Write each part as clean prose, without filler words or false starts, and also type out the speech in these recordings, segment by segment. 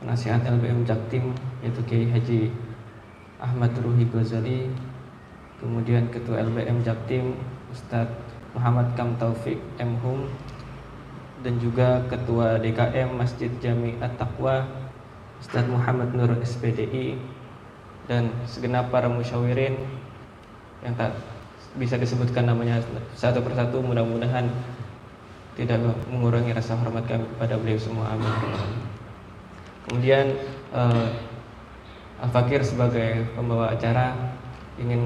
nasihat LBM Jaktim yaitu Kiai Haji Ahmad Ruhi Ghazali, kemudian Ketua LBM Jaktim Ustadz Muhammad Kam Taufik M.Hum, dan juga Ketua DKM Masjid Jami At-Taqwa Ustadz Muhammad Nur SPDI, dan segenap para musyawirin yang tak bisa disebutkan namanya satu persatu. Mudah-mudahan tidak mengurangi rasa hormat kami kepada beliau semua, amin. Kemudian Al-Fakir sebagai pembawa acara ingin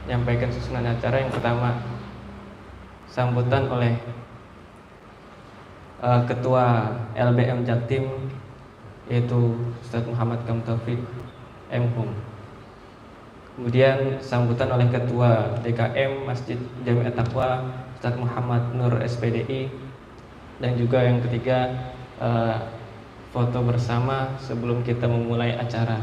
menyampaikan susunan acara. Yang pertama, sambutan oleh Ketua LBM Jaktim yaitu Ustadz Muhammad Kam Taufik M.Hum. Kemudian sambutan oleh Ketua DKM Masjid Jami At-Taqwa Ustadz Muhammad Nur SPDI, dan juga yang ketiga foto bersama sebelum kita memulai acara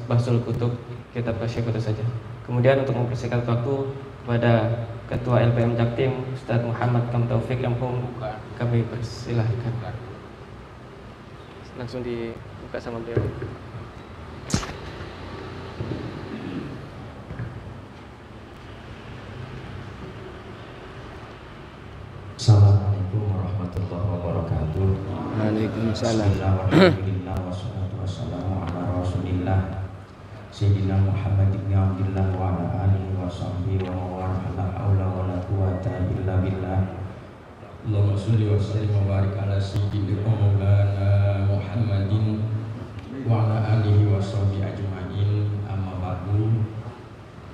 Bahsul Kutub Kitab Tasyakutu saja. Kemudian untuk mempersingkat waktu, kepada Ketua LBM Jaktim Ustadz Muhammad Kam Taufik M.Hum kami persilahkan. Langsung dibuka sama beliau. Assalamualaikum warahmatullahi wabarakatuh. Waalaikumsalam. Alhamdulillah wassalatu wassalamu ala Rasulillah Sayyidina Muhammad ibn Abdillah wa ala alihi wa sahbihi wa mawala la haula wa la quwata illa billah. Allahumma sholli wa sallim wa barik ala sayyidina Maulana Muhammadin wa ala alihi wa sahbihi ajma'in. Amma ba'du.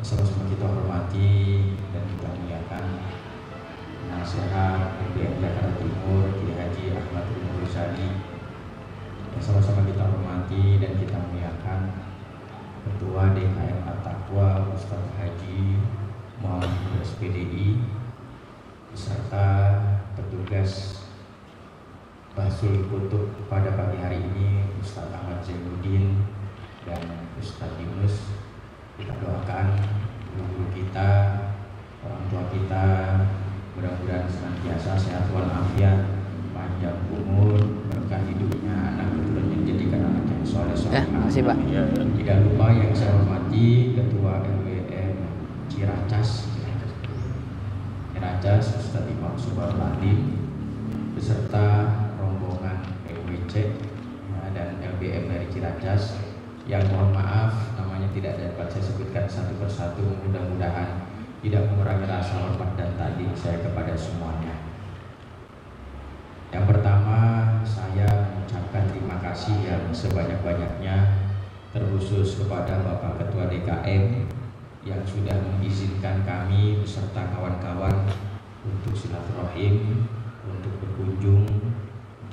Sama-sama kita hormati dan kita muliakan nasihat LBM Jakarta Timur Kiai Haji Ahmad Ruhi Ghazali, yang sama-sama kita hormati dan kita muliakan Ketua DKM At-Taqwa Ustadz Haji Muhammad Nur SPDI beserta petugas Bahsul Kutub pada pagi hari ini Ustadz Ahmad Zainuddin dan Ustadz Yunus. Kita doakan guru-guru kita, orang tua kita, mudah-mudahan senantiasa sehat walafiat, panjang umur, berkah hidupnya, anak keturunannya dijadikan anak yang soleh soleh. Makasih Pak. Tidak lupa yang saya hormati Ketua LBM Ciracas Ustadz Imam Subar Latif beserta rombongan PWC dan LBM dari Ciracas yang mohon maaf namanya tidak dapat saya sebutkan satu persatu. Mudah-mudahan tidak mengurangi rasa hormat dan takdim saya kepada semuanya. Yang pertama, saya mengucapkan terima kasih yang sebanyak-banyaknya terkhusus kepada Bapak Ketua DKM yang sudah mengizinkan kami beserta kawan-kawan untuk silaturahim, untuk berkunjung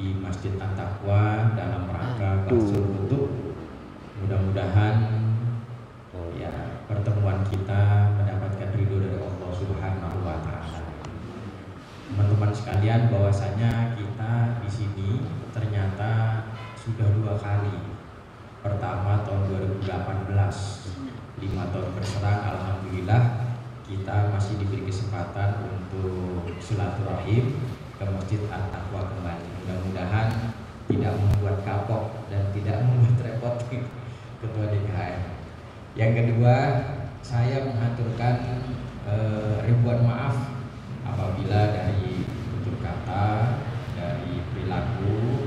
di Masjid At-Taqwa dalam rangka Bahsul Kutub. Mudah-mudahan ya pertemuan kita mendapatkan ridho dari Allah Subhanahu wa taala. Teman-teman sekalian, bahwasanya kita di sini ternyata sudah 2 kali. Pertama tahun 2018, 5 tahun berserang, alhamdulillah kita masih diberi kesempatan untuk silaturahim ke Masjid At-Taqwa kembali. Mudah-mudahan tidak membuat kapok dan tidak membuat repot Ketua DKM. Yang kedua, saya mengaturkan ribuan maaf apabila dari tutur kata, dari perilaku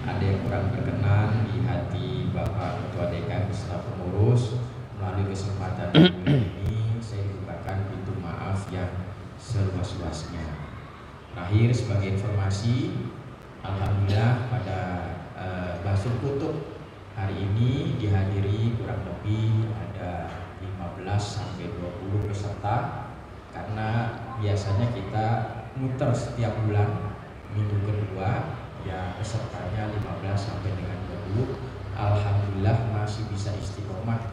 ada yang kurang berkenan di hati Bapak Ketua DKM beserta pengurus. Melalui kesempatan ini saya bukakan pintu maaf yang seluas-luasnya. Terakhir, sebagai informasi, alhamdulillah pada Bahsul Kutub hari ini dihadiri kurang lebih ada 15 sampai 20 peserta, karena biasanya kita muter setiap bulan minggu kedua ya pesertanya 15 sampai dengan 20. Alhamdulillah masih bisa istiqomah,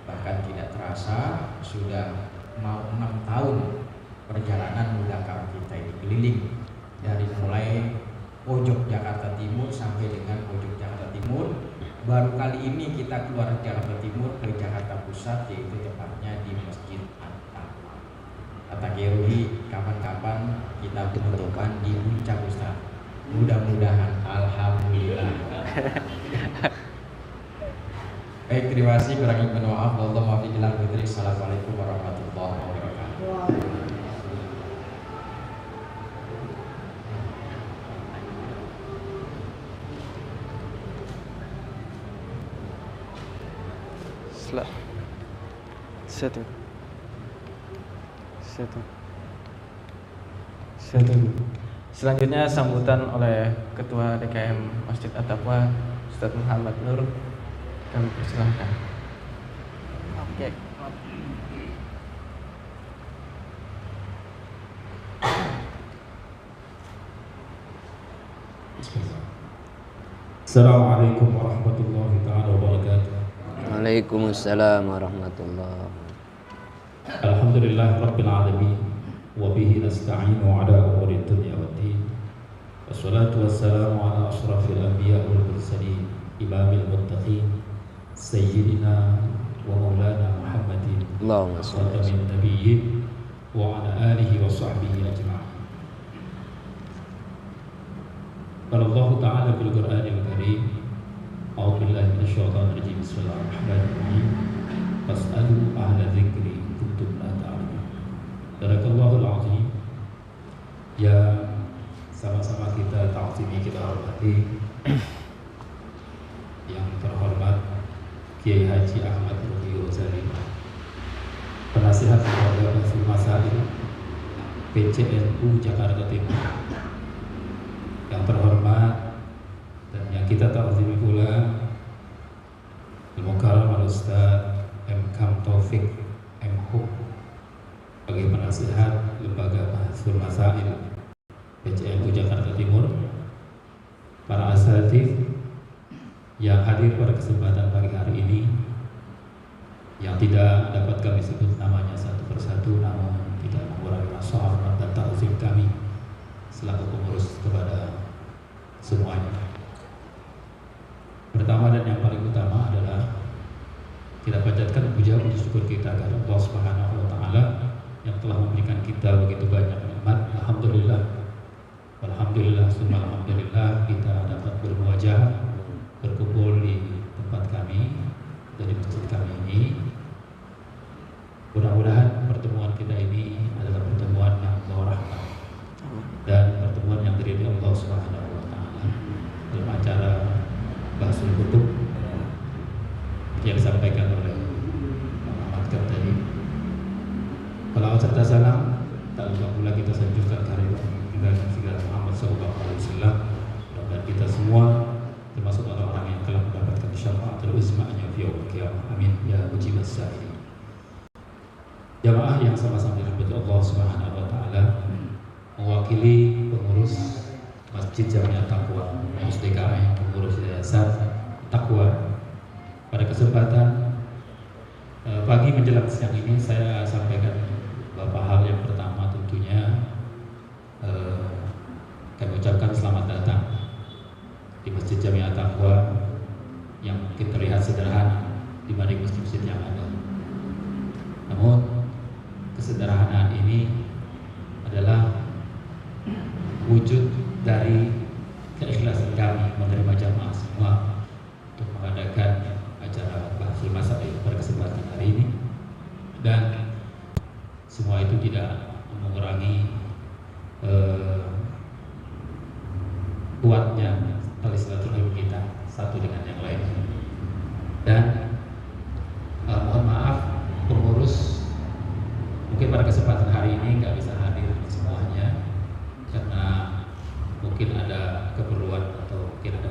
bahkan tidak terasa sudah mau 6 tahun perjalanan mudakar kita ini keliling dari mulai pojok Jakarta Timur sampai dengan pojok Jakarta Timur. Baru kali ini kita keluar Jakarta Timur ke Jakarta Pusat, yaitu tepatnya di Masjid At-Taqwa. Kata Kiai Ruhi, kapan-kapan kita penutupan di puncak Ustaz. Mudah-mudahan, alhamdulillah. Baik, terima kasih. Kurang lebih maaf. Wallahu muwaffiq ila aqwamit thoriq. Assalamualaikum warahmatullahi wabarakatuh. Selanjutnya sambutan oleh Ketua DKM Masjid At-Taqwa Ustadz Muhammad Nur. Kami persilahkan. Oke. Assalamualaikum warahmatullahi taala wabarakatuh. Waalaikumsalam warahmatullahi wabarakatuh. Alhamdulillah rabbil alamin wa bihi nasta'inu ala umuri dunya waddin. Wassalatu wassalamu ala asyrafil anbiya wal mursalin imamil muttaqin sayyidina wa maulana Muhammadin Allahumma shalli ala khatamin nabiyyin wa ala alihi wa sahbihi ajma'in. Qala Allah ta'ala fil Qur'anil Karim, a'udzu billahi minasyaitonir rajim. Bismillahirrahmanirrahim. Fas'alu ahla dzikri kuntum la ta'lamun. Barakallahu al-azim. Ya, sama-sama kita ta'zimi, kita hormati yang terhormat Kiai Haji Ahmad Ruhi Ghazali, penasihat keluarga Basul Masail PCNU Jakarta Timur. Yang terhormat dan yang kita ta'zimi pula Al-Mukarram Al-Ustaz M. Kam Taufik M. Hub sebagai penasihat Lembaga Basul Masail PCNU Jakarta Timur, para asatidz yang hadir pada kesempatan pagi hari ini, yang tidak dapat kami sebut namanya satu persatu, namun tidak mengurangi rasa hormat dan ta'zim kami selaku pengurus kepada semuanya. Pertama dan yang paling utama adalah kita panjatkan puja puji syukur kita kepada Allah Subhanahu wa taala yang telah memberikan kita begitu banyak nikmat. Alhamdulillah. Alhamdulillah, summa alhamdulillah, kita dapat bermuajah, berkumpul di tempat kami, dari masjid kami ini. Mudah-mudahan pertemuan kita ini adalah pertemuan yang membawa rahmat dan pertemuan yang diridhoi Allah Subhanahu wa taala. Dalam acara Bahsul Kutub yang disampaikan oleh Muhammad Kam tadi, kalau serta salam tak lupa pula kita sanjungkan karya dan segala Muhammad sallallahu alaihi wasallam. Mudah-mudahan kita semua termasuk orang-orang yang telah mendapatkan syafaatul uzma'nya fi yaumil qiyamah. Amin ya mujibas sa'ilin. Jamaah yang sama-sama dirahmati Allah Subhanahu wa taala, mewakili pengurus Masjid Jamiah Taqwa, pengurus DKM, pengurus Yayasan Taqwa, pada kesempatan pagi menjelang siang ini saya sampaikan beberapa hal. Yang pertama tentunya kami ucapkan selamat datang di Masjid Jamiah Taqwa yang mungkin terlihat sederhana dibanding masjid-masjid yang ada. Namun kesederhanaan ini adalah wujud dari keikhlasan kami menerima jamaah semua untuk mengadakan acara Bahsul Masail pada kesempatan hari ini, dan semua itu tidak mengurangi kuatnya tali silaturahim kita satu dengan yang lain. Dan mohon maaf pengurus mungkin pada kesempatan hari ini nggak bisa hadir semuanya karena mungkin ada keperluan atau mungkin ada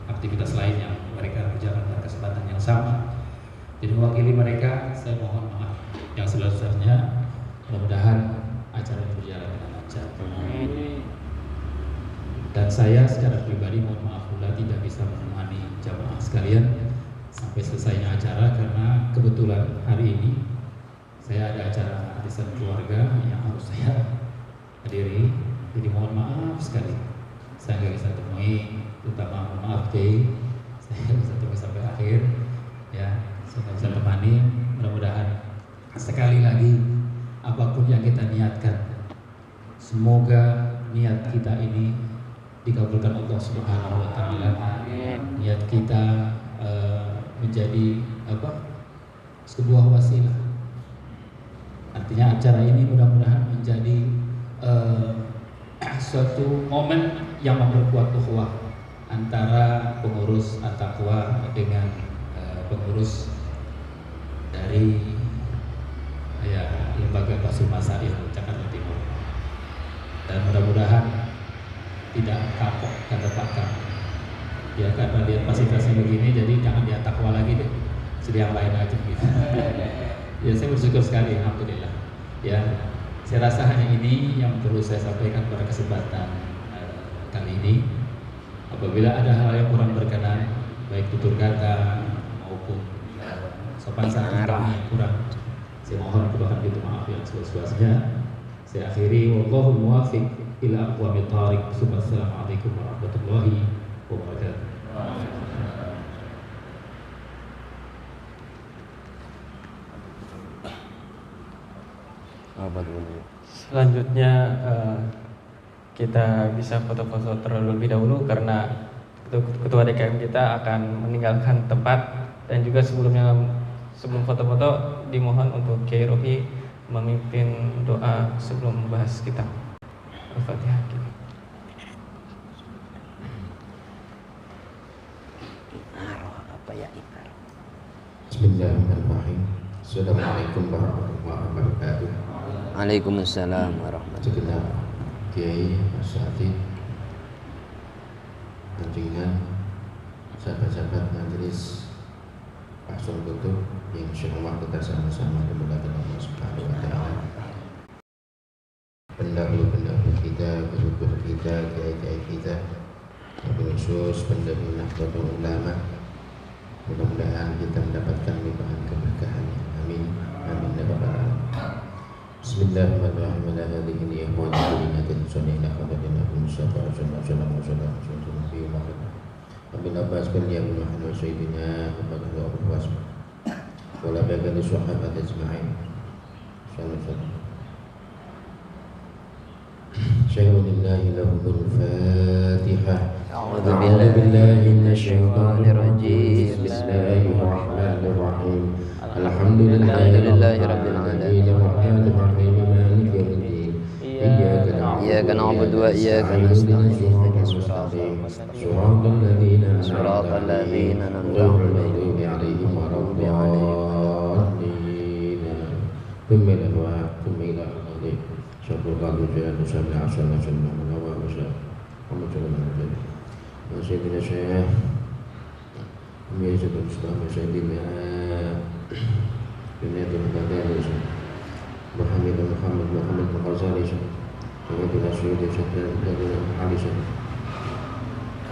aktivitas lain yang mereka kerjakan pada kesempatan yang sama. Jadi mewakili mereka saya mohon maaf yang sebesar-besarnya. Mudah-mudahan acara ini berjalan dengan lancar. Dan saya secara pribadi mohon maaf pula tidak bisa menemani jamaah sekalian sampai selesainya acara karena kebetulan hari ini saya ada acara arisan keluarga yang harus saya hadiri. Jadi mohon maaf sekali saya nggak bisa temui, terutama mohon maaf saya nggak bisa temui sampai akhir ya, saya nggak bisa temani. Mudah-mudahan sekali lagi apapun yang kita niatkan, semoga niat kita ini dikabulkan Allah Subhanahu wa taala. Niat kita menjadi sebuah wasilah. Artinya acara ini mudah-mudahan menjadi suatu momen yang memperkuat ukhuwah antara pengurus At-Taqwa dengan pengurus dari lembaga Basul Masail Jakarta Timur. Dan mudah-mudahan tidak kapok kata Pak Kam. Ya karena lihat fasilitasnya begini, jadi jangan dia takwa lagi deh, jadi yang lain aja gitu. Ya saya bersyukur sekali, alhamdulillah. Ya saya rasa hanya ini yang perlu saya sampaikan pada kesempatan kali ini. Apabila ada hal yang kurang berkenan, baik tutur kata maupun sopan santun yang kurang, saya mohon kepada itu maaf yang seluas-luasnya. Saya akhiri, wallahu muwaffiq ila aqwamit thariq. Assalamualaikum warahmatullahi wabarakatuh. Selanjutnya kita bisa foto-foto terlebih dahulu karena ketua DKM kita akan meninggalkan tempat, dan juga sebelum foto-foto dimohon untuk Kiai Rohi memimpin doa sebelum membahas kitab Al-Fatihah. Bismillahirrahmanirrahim. Assalamualaikum warahmatullahi wabarakatuh. Waalaikumsalam warahmatullahi Segenap Kiai, Asatidz, junjungan sahabat-sahabat majelis Basul Kutub yang insyaallah kita sama-sama dimuliakan Allah Subhanahu wa taala. Pendahulu-pendahulu kita, guru-guru kita, kiai-kiai kita, khusus pendahulu Nahdlatul Ulama. Mudah-mudahan kita mendapatkan limpahan keberkahannya. Amin. Amin ya rabbal alamin. Bismillahirrahmanirrahim. Ala hadhihi niyyah wa niyyatan sunnah khadana musafa sallallahu alaihi wasallam. Amin Abbas bin Yamin wa sayyidina Muhammad wa Abbas. Wa la ba'da sahabat ajma'in. Sallallahu. Syai'ulillahi lahumul Fatihah. أعوذ بالله من الشيطان الرجيم بسم الله الرحمن الرحيم الحمد لله رب العالمين الرحمن الرحيم مالك يوم الدين إياك نعبد وإياك نستعين صراط الذين أنعمت عليهم ولا الضالين ثم إلى الوعد ثم إلى القضاء شكر الله جل وعلا عشان وسلم على محمد صلى الله عليه وسلم وسيدنا الشيخ وميزة الإسلام وسيدنا بنية البدائل محمد الغزالي سيدنا السيد سيدنا علي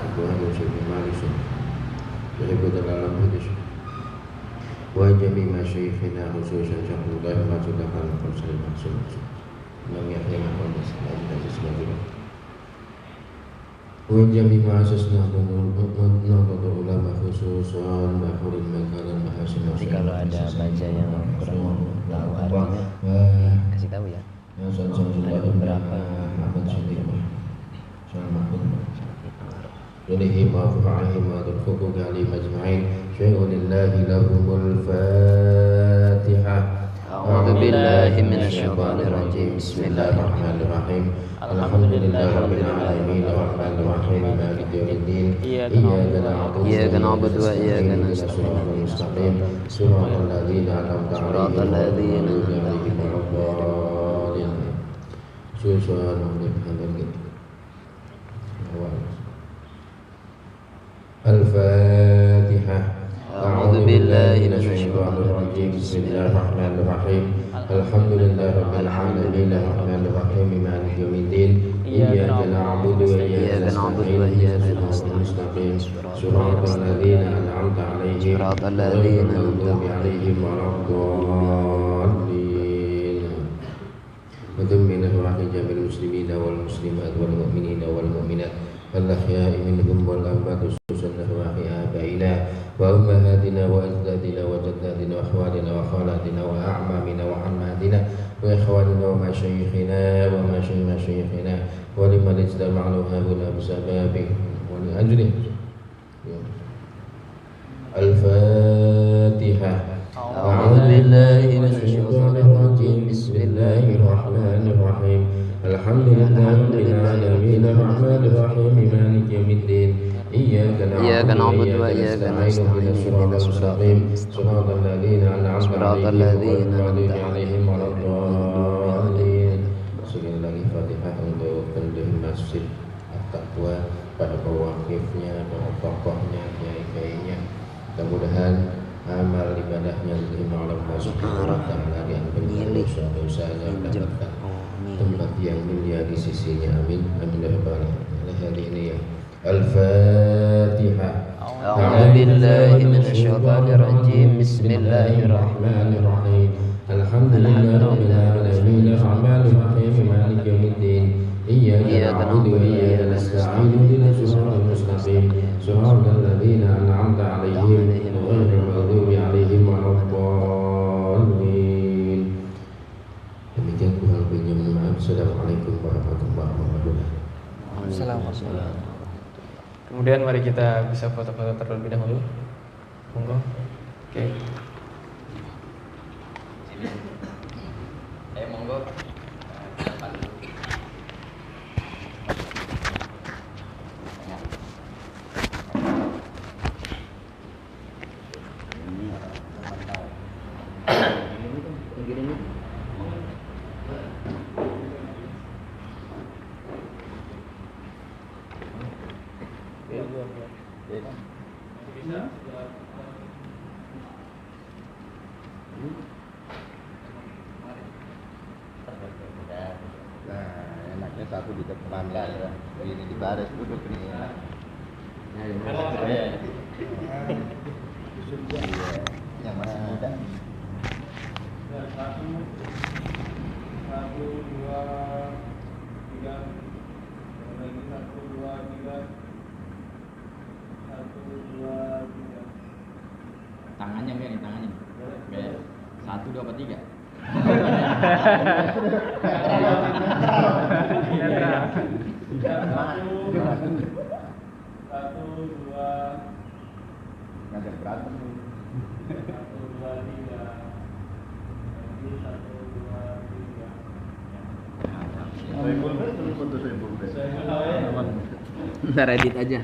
أبو هذا سيدنا علي سيدنا dalam hadis wa jami masyayikhina khususan syahullah majudah al-Qur'an maksud Imam Yahya Muhammad sallallahu wa jami ma'asasna Nahdlatul Ulama khususan bahurul makanan mahasin. Jadi kalau ada baca yang kurang tahu artinya kasih tahu ya. Ada beberapa Muhammad Syedimah Syalmahun Yalihim wa fa'ahim wa dhulfuku ka'alim ajma'in syai'ulillahi lahumul Fatihah. A'udzu billahi minasyaitonir rajim. Bismillahirrahmanirrahim. Alhamdulillahi rabbil alamin arrahmanir rahim maliki yaumiddin. Iyyaka na'budu wa iyyaka nasta'in. Shiratal ladzina an'amta 'alaihim ghairil maghdubi 'alaihim. Al-Fatihah. A'udzu billahi minasyaitonir rajim. Bismillahirrahmanirrahim. Alhamdulillahirabbil alamin arrahmanir rahim maliki yaumiddin. Iyyaka na'budu wa iyyaka nasta'in. Shiratal ladzina an'amta 'alaihim ghairil maghdubi 'alaihim waladdallin. Wa dhammina ruhi jamil muslimina wal muslimat wal mu'minina wal mu'minat al-ahya'i minhum wal amwat khususan ruhi abaina wa وأمهاتنا وأجدادنا وجداتنا وأخوالنا وخالاتنا وأعمامنا وعماتنا وإخواننا ومشايخنا ومشايخنا ولمن اجتمعنا هنا بسببه ولأجله. الفاتحة. أعوذ بالله من الشيطان الرجيم. بسم الله الرحمن الرحيم. الحمد لله رب العالمين الرحمن الرحيم مالك يوم الدين. إياك نعبد وإياك نستعين اهدنا الصراط المستقيم صراط الذين أنعمت عليهم ولا الضالين. Sekali lagi Fatihah untuk pendiri Masjid At-Taqwa, pada pewakifnya, para tokohnya, kiai-kiainya. Mudah-mudahan amal ibadahnya diterima oleh Allah Subhanahu wa taala dan dosa-dosanya mendapatkan tempat yang mulia di sisinya. Amin. Amin ya rabbal alamin. Hari ini ya. Al-Fatihah. A'udzu billahi minasyaitonir rajim. Bismillahirrahmanirrahim. Alhamdulillahirabbil alamin arrahmanir rahim maliki yaumiddin. Iyyaka na'budu wa iyyaka nasta'in ihdinas siratal mustaqim siratal ladzina an'amta 'alaihim ghairil maghdubi 'alaihim waladdallin. Demikian kurang lebihnya, mohon maaf. Assalamualaikum warahmatullahi wabarakatuh. Assalamualaikum. Kemudian mari kita bisa foto-foto terlebih dahulu. Monggo. Oke. Monggo. Enaknya satu di depan lah ya. Ini di baris duduk nih enak. Yang masih muda. 1, 2, 3. Lagi 1, 2, 3. 1, 2, 3. Tangannya Mel, tangannya. Mel. 1, 2, 3. Satu, dua, Ngajak berantem. 1, 2, 3. Lagi 1, 2, 3. Ntar edit aja.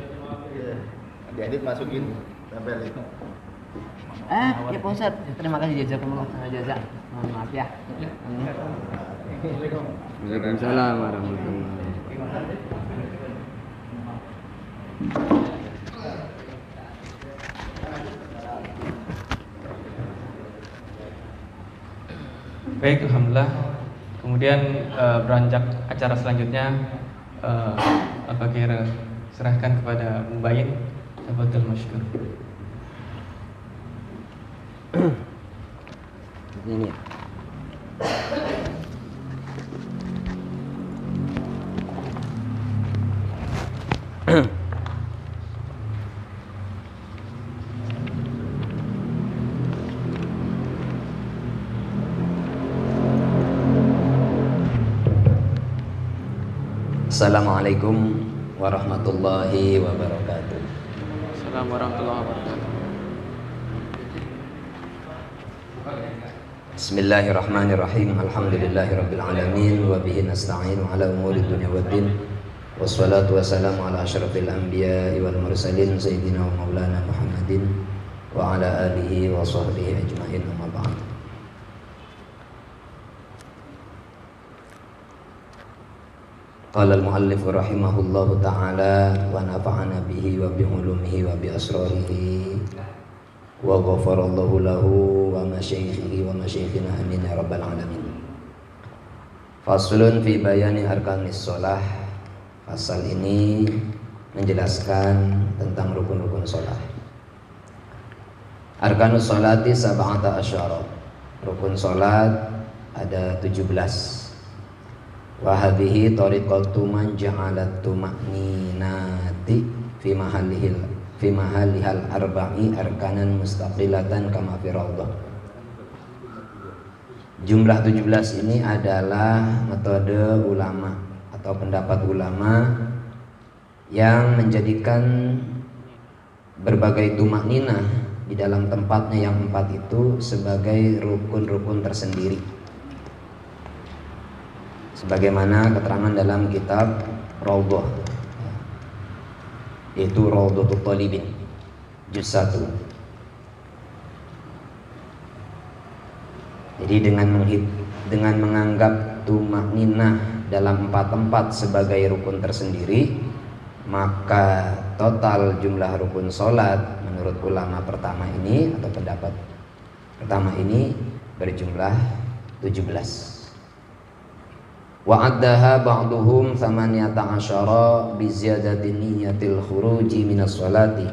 Diedit masukin tempel itu. Ya Pak Ustadz, terima kasih jazakumullah jazak. Mohon maaf ya. Waalaikumsalam warahmatullahi wabarakatuh. Baik, alhamdulillah. Kemudian beranjak acara selanjutnya, Al-Fakir serahkan kepada Mubayin. Tafadhal masykur. Ini ya. Assalamualaikum warahmatullahi wabarakatuh. Assalamualaikum warahmatullahi wabarakatuh. Bismillahirrahmanirrahim. Alhamdulillahirabbil alamin wa bihi nasta'inu ala umuri dunya waddin. Wassalatu wassalamu ala asyrafil anbiya'i wal mursalin sayyidina wa maulana Muhammadin wa ala alihi wa sahbihi ajmain. Amma ba'd. Qala al-muallif rahimahullahu ta'ala wa nafa'ana bihi wa bi ulumihi wa bi asrarihi wa ghafarallahu lahu wa masyayikhihi wa masyayikhina amin ya rabbal alamin. Faslun fi bayani arkanis shalah. Fasal ini menjelaskan tentang rukun-rukun shalah. Arkanus sholati sab'ata asyara. Rukun salat ada 17. Wa hadhihi tariqatu man ja'alat tuma'ninati fi mahallihil fi mahalihal arba'i arkanan mustaqilatan kama fi rawdah. Jumlah 17 ini adalah metode ulama atau pendapat ulama yang menjadikan berbagai tumakninah di dalam tempatnya yang 4 itu sebagai rukun-rukun tersendiri, sebagaimana keterangan dalam kitab Rawdah, yaitu Rawdatul Talibin juz 1. Jadi dengan menganggap tumakninah dalam 4 tempat sebagai rukun tersendiri, maka total jumlah rukun sholat menurut ulama pertama ini atau pendapat pertama ini berjumlah 17. Wa addaha ba'duhum 18 bi ziyadati niyyatil khuruji minas sholati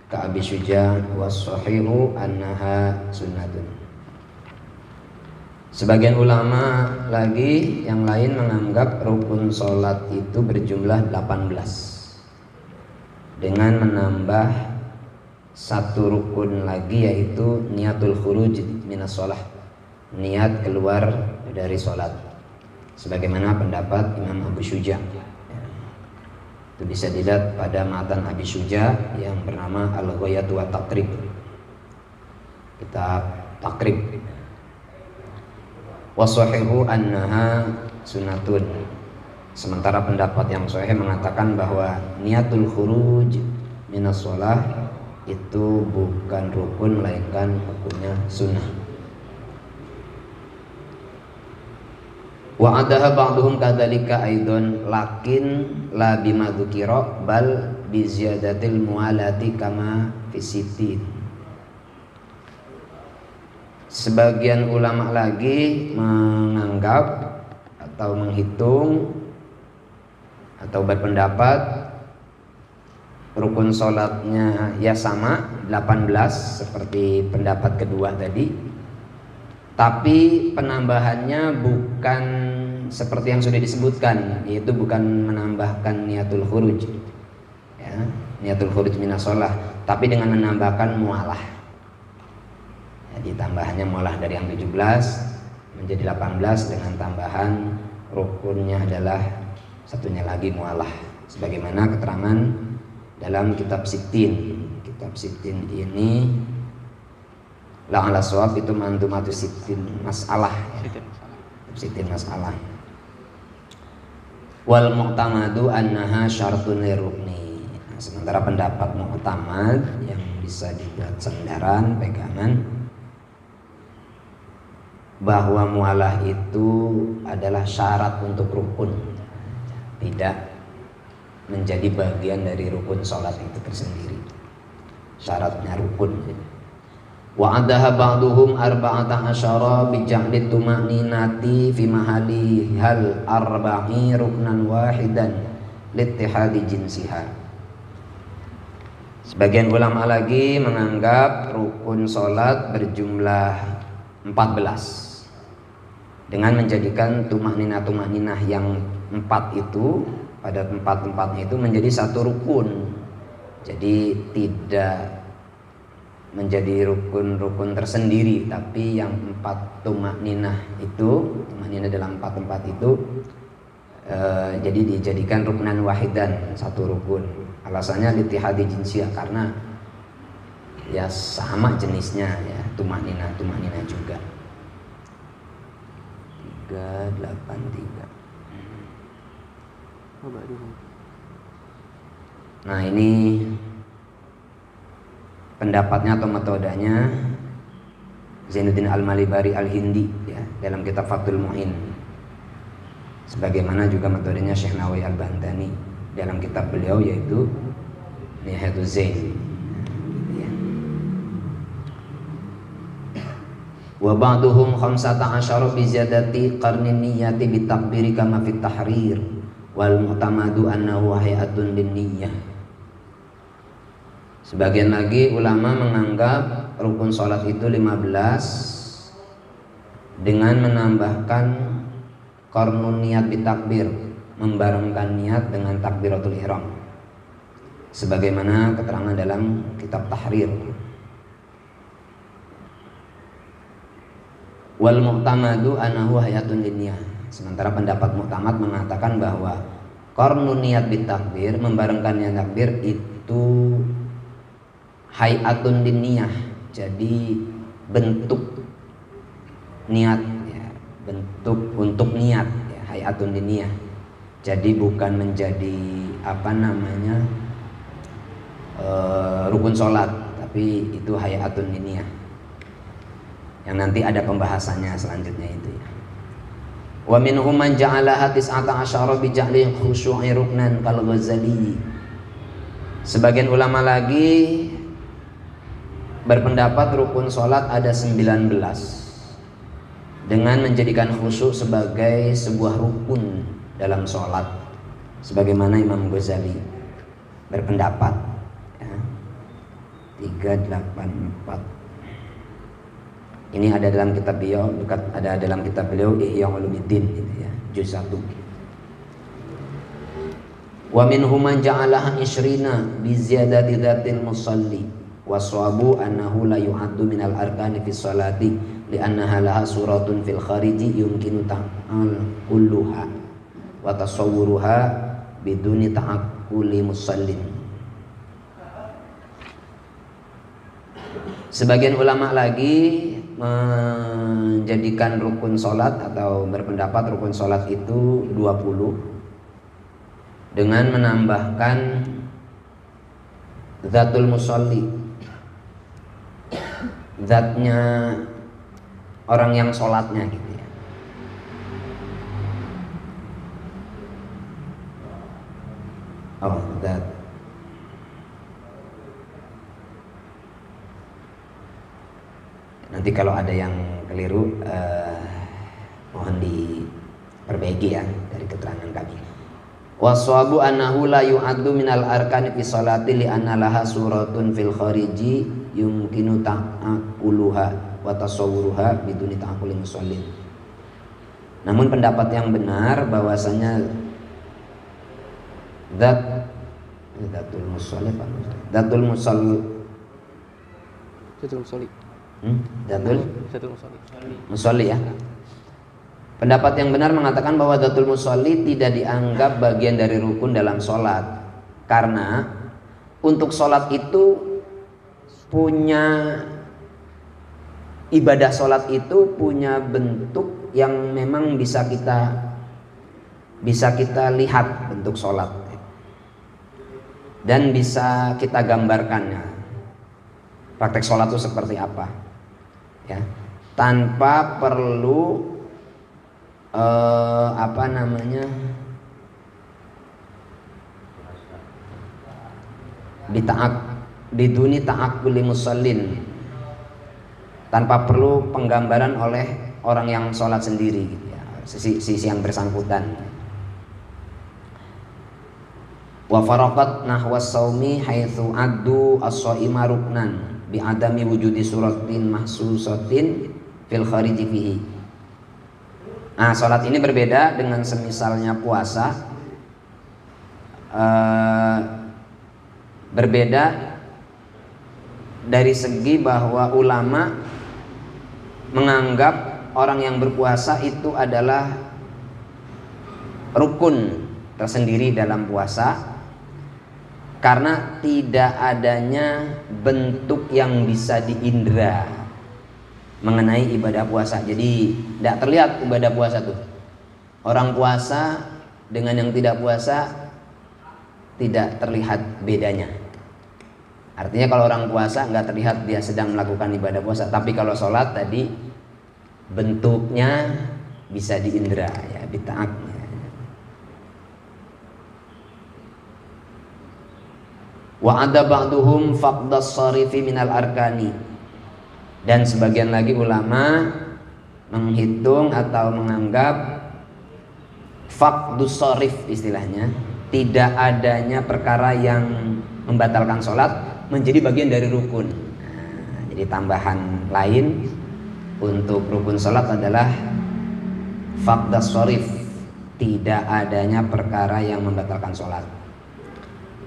ka Abi Syuja' was sahihu annaha sunnatun. Sebagian ulama lagi yang lain menganggap rukun sholat itu berjumlah 18 dengan menambah satu rukun lagi, yaitu niatul khuruj minas sholat, niat keluar dari sholat, sebagaimana pendapat Imam Abu Syuja'. Itu bisa dilihat pada matan Abi Syuja' yang bernama Al-Ghayatu wa Taqrib, kitab Taqrib. Wasahihu annaha sunnatun. Sementara pendapat yang sahih mengatakan bahwa niatul khuruj minas shalah itu bukan rukun melainkan hukumnya sunnah. Wa adaha ba'duhum kadzalika aidan lakin la bima dzukira bal bi ziyadatil mualati kama fisitin. Sebagian ulama lagi menganggap atau menghitung atau berpendapat rukun sholatnya ya sama 18 seperti pendapat kedua tadi, tapi penambahannya bukan seperti yang sudah disebutkan, yaitu bukan menambahkan niatul khuruj ya, niatul khuruj minas shalah, tapi dengan menambahkan mualah. Jadi tambahannya mualah dari yang 17 menjadi 18 dengan tambahan rukunnya adalah satunya lagi mualah, sebagaimana keterangan dalam kitab Sittin. Kitab Sittin ini la'ala shawab itu mantumatu Sittin masalah ya. Sittin masalah. Wal mu'tamadu annaha syartun lirukni. Nah, sementara pendapat mu'tamad yang bisa dibuat sandaran pegangan bahwa mualah itu adalah syarat untuk rukun, tidak menjadi bagian dari rukun sholat itu tersendiri, syaratnya rukun. Wa adaha ba'duhum 14 bi ja'li tuma'ninati fi mahali hal arba'i ruknan wahidan littihadi jinsiha. Sebagian ulama lagi menganggap rukun sholat berjumlah 14 dengan menjadikan tumakninah yang 4 itu pada tempat-tempatnya itu menjadi satu rukun. Jadi tidak menjadi rukun-rukun tersendiri, tapi yang 4 tumakninah itu, tumakninah dalam 4 tempat itu jadi dijadikan ruknan wahidan, satu rukun. Alasannya litihadi jinsiyah, karena ya sama jenisnya ya, tumakninah juga. 383. Nah, ini pendapatnya atau metodenya Zainuddin Al-Malibari Al-Hindi ya, dalam kitab Fathul Mu'in. Sebagaimana juga metodenya Syekh Nawawi Al-Bantani dalam kitab beliau yaitu Nihayatul Zain. Wa ba'duhum 15 bi ziyadati qarnin niyyati bi takbiri kama fit tahrir wal mu'tamadu annahu hayatun lin niyyah. Sebagian lagi ulama menganggap rukun salat itu 15 dengan menambahkan qarnun niat bi takbir, membarengkan niat dengan takbiratul ihram. sebagaimana keterangan dalam kitab Tahrir. Wal mu'tamadu anahu hayatun linniyah. Sementara pendapat mu'tamad mengatakan bahwa qarnun niat bitakbir, membarengkan niat takbir itu hayatun linniyah. Jadi bentuk niat ya, bentuk untuk niat ya, hayatun linniyah. Jadi bukan menjadi rukun sholat, tapi itu hayatun linniyah. Yang nanti ada pembahasannya selanjutnya itu ya. Wa minhum man ja'alaha 19 bi ja'li khusyu'i ruknan kal Ghazali. Sebagian ulama lagi berpendapat rukun sholat ada 19 dengan menjadikan khusyuk sebagai sebuah rukun dalam sholat, sebagaimana Imam Ghazali berpendapat ya. 384. Ini ada dalam kitab beliau, ada dalam kitab beliau Ihya Ulumuddin gitu ya, juz 1. Wa minhum man ja'alaha 20 bi ziyadati dzatil musalli wa shawabu annahu la yu'addu minal arkani fi sholati li annaha laha suratun fil khariji yumkinu ta'aqquluha wa tasawwuruha biduni ta'aqquli musallin. Sebagian ulama lagi menjadikan rukun sholat atau berpendapat rukun sholat itu 20 dengan menambahkan zatul musalli, zatnya orang yang sholatnya gitu ya. Oh, zat. Nanti kalau ada yang keliru mohon diperbaiki ya dari keterangan kami. Waswabu annahu la yu'addu minal arkani fi sholati li anna laha suratun fil khariji yumkinu ta'aqquluha wa tasawwuruha biduni ta'aqquli musallin. Namun pendapat yang benar bahwasanya zatul musalli musalli ya. Pendapat yang benar mengatakan bahwa zatul musalli tidak dianggap bagian dari rukun dalam sholat, karena untuk sholat itu punya ibadah sholat itu punya bentuk yang memang bisa kita lihat bentuk sholat dan bisa kita gambarkannya. Praktek sholat itu seperti apa ya, tanpa perlu biduni ta'aqquli musallin, tanpa perlu penggambaran oleh orang yang sholat sendiri gitu ya, sisi yang bersangkutan. Wa faraqat nahwas saumi haitsu addu as-shaima ruknan bi adami wujudi suratin mahsusatin fil khariji fihi. Nah, salat ini berbeda dengan semisalnya puasa. Berbeda dari segi bahwa ulama menganggap orang yang berpuasa itu adalah rukun tersendiri dalam puasa, karena tidak adanya bentuk yang bisa diindra mengenai ibadah puasa. Jadi tidak terlihat ibadah puasa tuh. Orang puasa dengan yang tidak puasa tidak terlihat bedanya. Artinya kalau orang puasa nggak terlihat dia sedang melakukan ibadah puasa, tapi kalau sholat tadi bentuknya bisa diindra ya, bita'aknya. Wa ada ba'duhum faqdas sharifi minal arkani, dan sebagian lagi ulama menghitung atau menganggap faqdus sharif, istilahnya tidak adanya perkara yang membatalkan sholat menjadi bagian dari rukun. Nah, jadi tambahan lain untuk rukun sholat adalah faqdas sharif, tidak adanya perkara yang membatalkan sholat.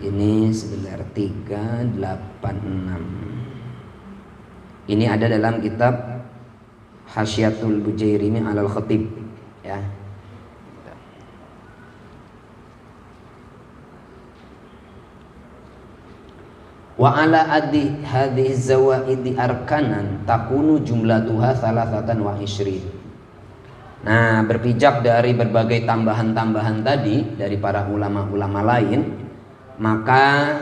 Ini sebentar 386. Ini ada dalam kitab Hasyiatul Bujairimi alal Khatib ya. Wa ala adi hadhihi zawaidi arkanan takunu jumlatuha 23. Nah, berpijak dari berbagai tambahan-tambahan tadi dari para ulama-ulama lain, maka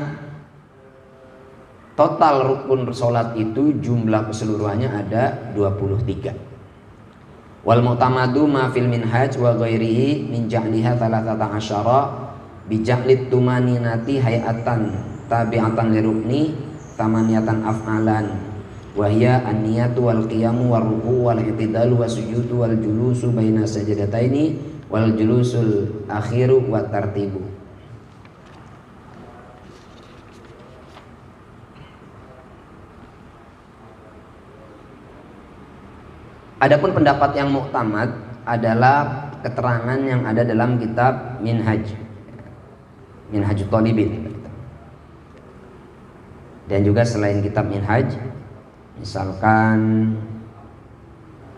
total rukun salat itu jumlah keseluruhannya ada 23. Wal mu'tamadu ma fil minhaj wa ghairihi min ja'liha 13 bi ja'lit tumaninati hayatan tabi'atan lirukni tamaniyatan af'alan wa hiya an-niyatu wal qiyamu war ruku' wal i'tidalu wasujudu wal julusu baina sajdataini wal julusul akhiru wat tartibu. Adapun pendapat yang muktamad adalah keterangan yang ada dalam kitab Minhajut Talibin. Dan juga selain kitab Minhaj, misalkan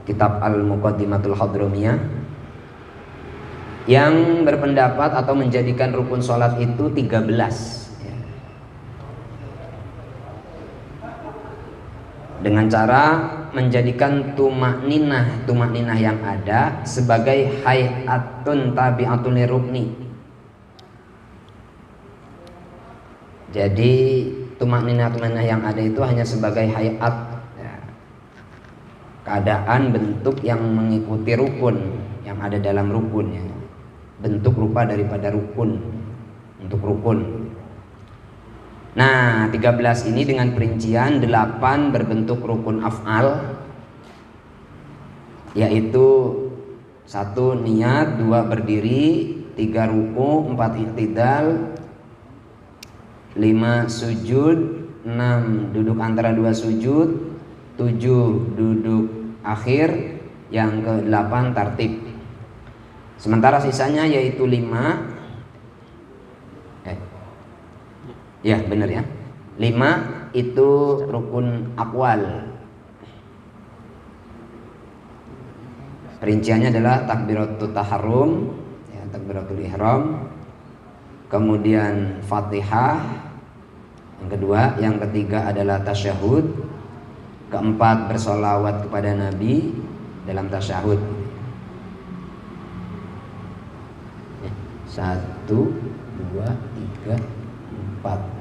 kitab Al-Muqaddimatul Hadramiyah yang berpendapat atau menjadikan rukun sholat itu 13 ya. Dengan cara menjadikan tumakninah yang ada sebagai hayatun tabi'atun lirukni. Jadi tumakninah yang ada itu hanya sebagai hayat ya, keadaan bentuk yang mengikuti rukun yang ada dalam rukun ya. Bentuk rupa daripada rukun untuk rukun. Nah 13 ini dengan perincian 8 berbentuk rukun af'al, yaitu 1 niat, 2 berdiri, 3 ruku, 4 i'tidal, 5 sujud, 6 duduk antara 2 sujud, 7 duduk akhir, yang ke-8 tartib. Sementara sisanya yaitu 5 ya benar ya, 5 itu rukun akwal. Perinciannya adalah takbiratul taharrum ya, takbiratul ihram, kemudian Fatihah, yang kedua, yang ketiga adalah tasyahud, keempat bersolawat kepada Nabi dalam tasyahud. 1, 2, 3, 4.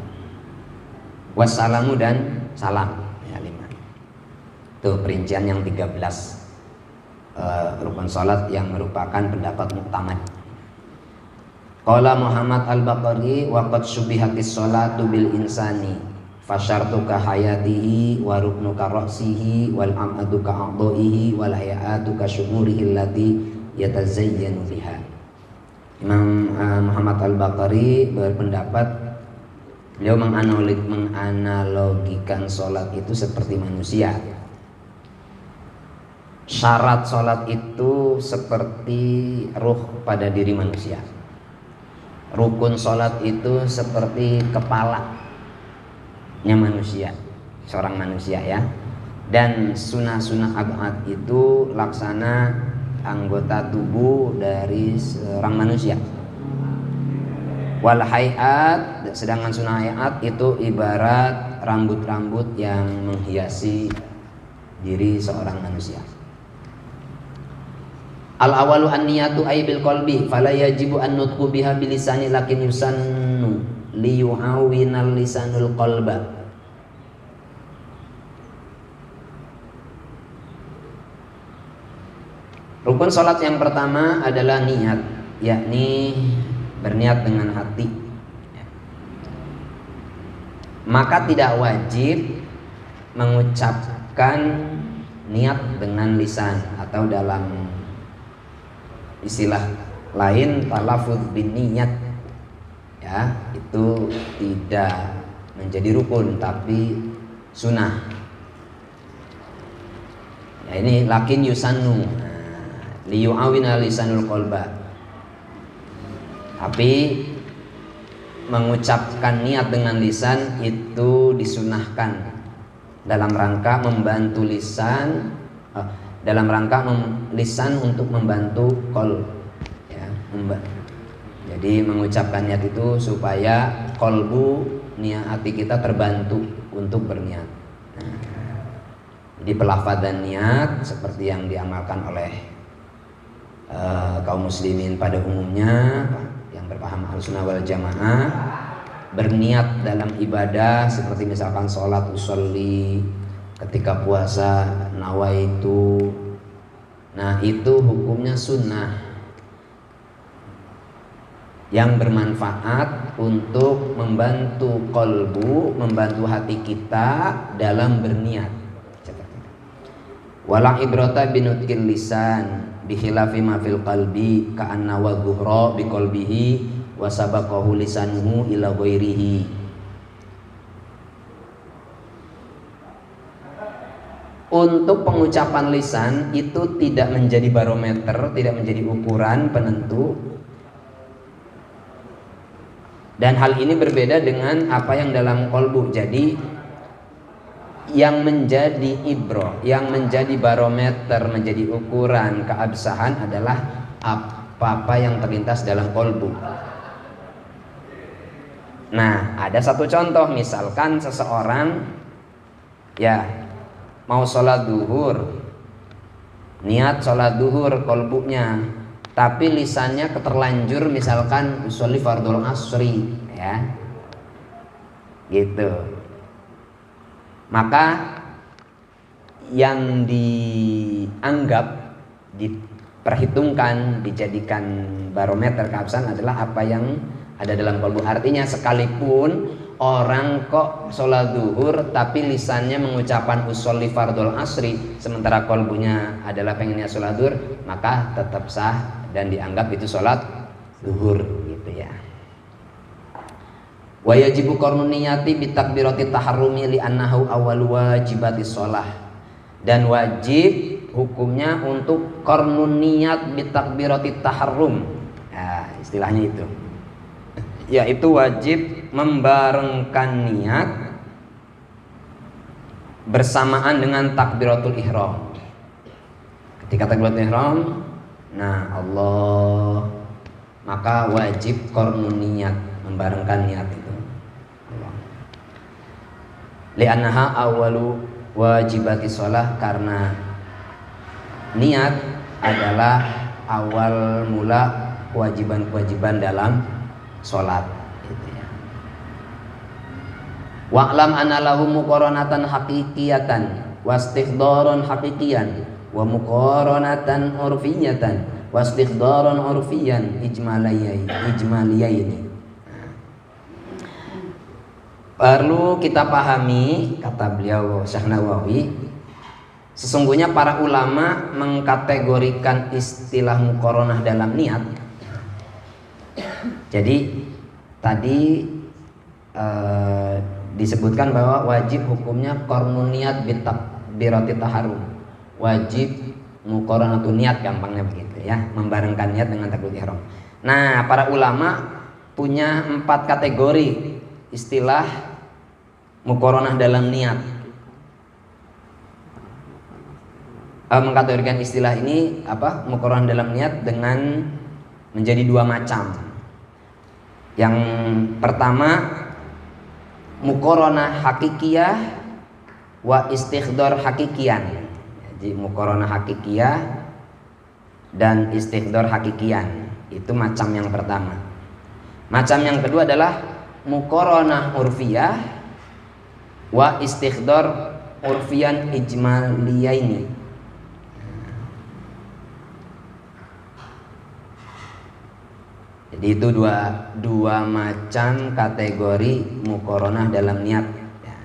Wassalamu dan salam ya 5. Itu perincian yang 13 rukun salat yang merupakan pendapat muktamad. Qala Muhammad Al-Baqari wa qad syubihatis sholatu bil insani fasyartu ka hayatihi wa ruknu ka ra'sihi wal amadu ka a'dha'ihi wal hayatu ka syumurihi allati yatazayyanu biha. Imam Muhammad Al-Baqari berpendapat, beliau menganalogikan sholat itu seperti manusia. Syarat sholat itu seperti ruh pada diri manusia. Rukun sholat itu seperti kepalanya manusia, seorang manusia ya. Dan sunnah-sunnah abad itu laksana anggota tubuh dari seorang manusia. Wal hayat, sedangkan sunnah hayat itu ibarat rambut-rambut yang menghiasi diri seorang manusia. Al awalu an niyatu ay bil qalbi fala yajibu an nutqu biha bil lisani lakin yusannu li yu'awinal lisanul qalba. Rukun salat yang pertama adalah niat, yakni berniat dengan hati. Maka tidak wajib mengucapkan niat dengan lisan atau dalam istilah lain talafuz bin niyat ya, itu tidak menjadi rukun tapi sunnah ya. Ini lakin yusannu liyu'awina lisanul qalba, tapi mengucapkan niat dengan lisan itu disunahkan dalam rangka membantu lisan, dalam rangka lisan untuk membantu qalb, ya, jadi mengucapkan niat itu supaya qalbu, niat hati kita terbantu untuk berniat. Nah, jadi pelafadzan niat seperti yang diamalkan oleh kaum muslimin pada umumnya yang berpaham Ahlussunnah wal Jamaah, berniat dalam ibadah seperti misalkan sholat usolli, ketika puasa nawaitu. Nah, itu hukumnya sunnah yang bermanfaat untuk membantu qalbu, membantu hati kita dalam berniat. Wala ibrata binutqil lisan bikhilafi ma fil qalbi ka'anna wa dhuhra biqalbihi wa sabaqahu lisanuhu ila ghairihi. Untuk pengucapan lisan itu tidak menjadi barometer, tidak menjadi ukuran penentu. Dan hal ini berbeda dengan apa yang dalam qalbu. Jadi yang menjadi ibroh, yang menjadi barometer, menjadi ukuran keabsahan adalah apa-apa yang terlintas dalam qalbu. Nah, ada satu contoh, misalkan seseorang ya mau sholat duhur, niat sholat duhur qalbunya, tapi lisannya keterlanjur misalkan usolli fardul asri, ya gitu. Maka yang dianggap, diperhitungkan, dijadikan barometer keabsahan adalah apa yang ada dalam qalbu. Artinya sekalipun orang kok sholat duhur tapi lisannya mengucapkan usolli fardul asri, sementara qalbunya adalah pengennya sholat duhur, maka tetap sah dan dianggap itu sholat duhur, gitu ya. Wa yajibu qarnun niyati bi takbirati taharrumi li annahu awwal wajibati shalah. Dan wajib hukumnya untuk qarnun niyat bi takbirati taharrum. Nah, istilahnya itu. Yaitu wajib membarengkan niat bersamaan dengan takbiratul ihram. Ketika takbiratul ihram, nah Allah, maka wajib qarnun niyat, membarengkan niat itu. Li'annaha awwalu wajibati shalah, karena niat adalah awal mula kewajiban-kewajiban dalam sholat, gitu ya. Wa'lam anna lahu muqaranatan haqiqiyatan wastighdaran haqiqiyan wa muqaranatan urfiyatan wastighdaran urfiyan ijmaliyaini. Perlu kita pahami, kata beliau Syekh Nawawi, sesungguhnya para ulama mengkategorikan istilah muqaranah dalam niat. Jadi tadi disebutkan bahwa wajib hukumnya qarnun niat bitakbirati taharrum. Wajib muqaranatun niat, gampangnya begitu ya, membarengkan niat dengan takbiratul ihram. Nah, para ulama punya 4 kategori istilah muqaranah dalam niat. Mengkategorikan istilah ini apa? Muqaranah dalam niat dengan menjadi 2 macam. Yang pertama muqaranah hakikiyah wa istighdar hakikiyan. Jadi muqaranah hakikiyah dan istighdar hakikiyan, itu macam yang pertama. Macam yang kedua adalah muqaranah urfiyah wa istighdar urfiyan ijmaliyaini. Jadi itu dua macam kategori muqaranah dalam niat. Ya.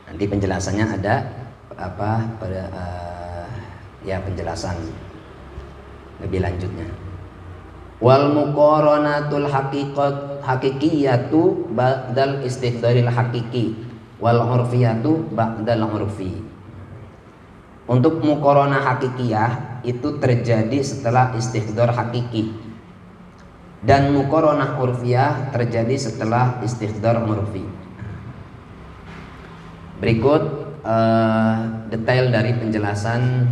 Nanti penjelasannya ada penjelasan lebih lanjutnya. Wal muqaranatul haqiqiyatu ba'dal istighdaril haqiqi wal urfiyatu ba'dal urfi. Untuk muqaranah hakikiyah itu terjadi setelah istighdar hakiki. Dan muqaranah urfiyah terjadi setelah istighdar urfi. Berikut detail dari penjelasan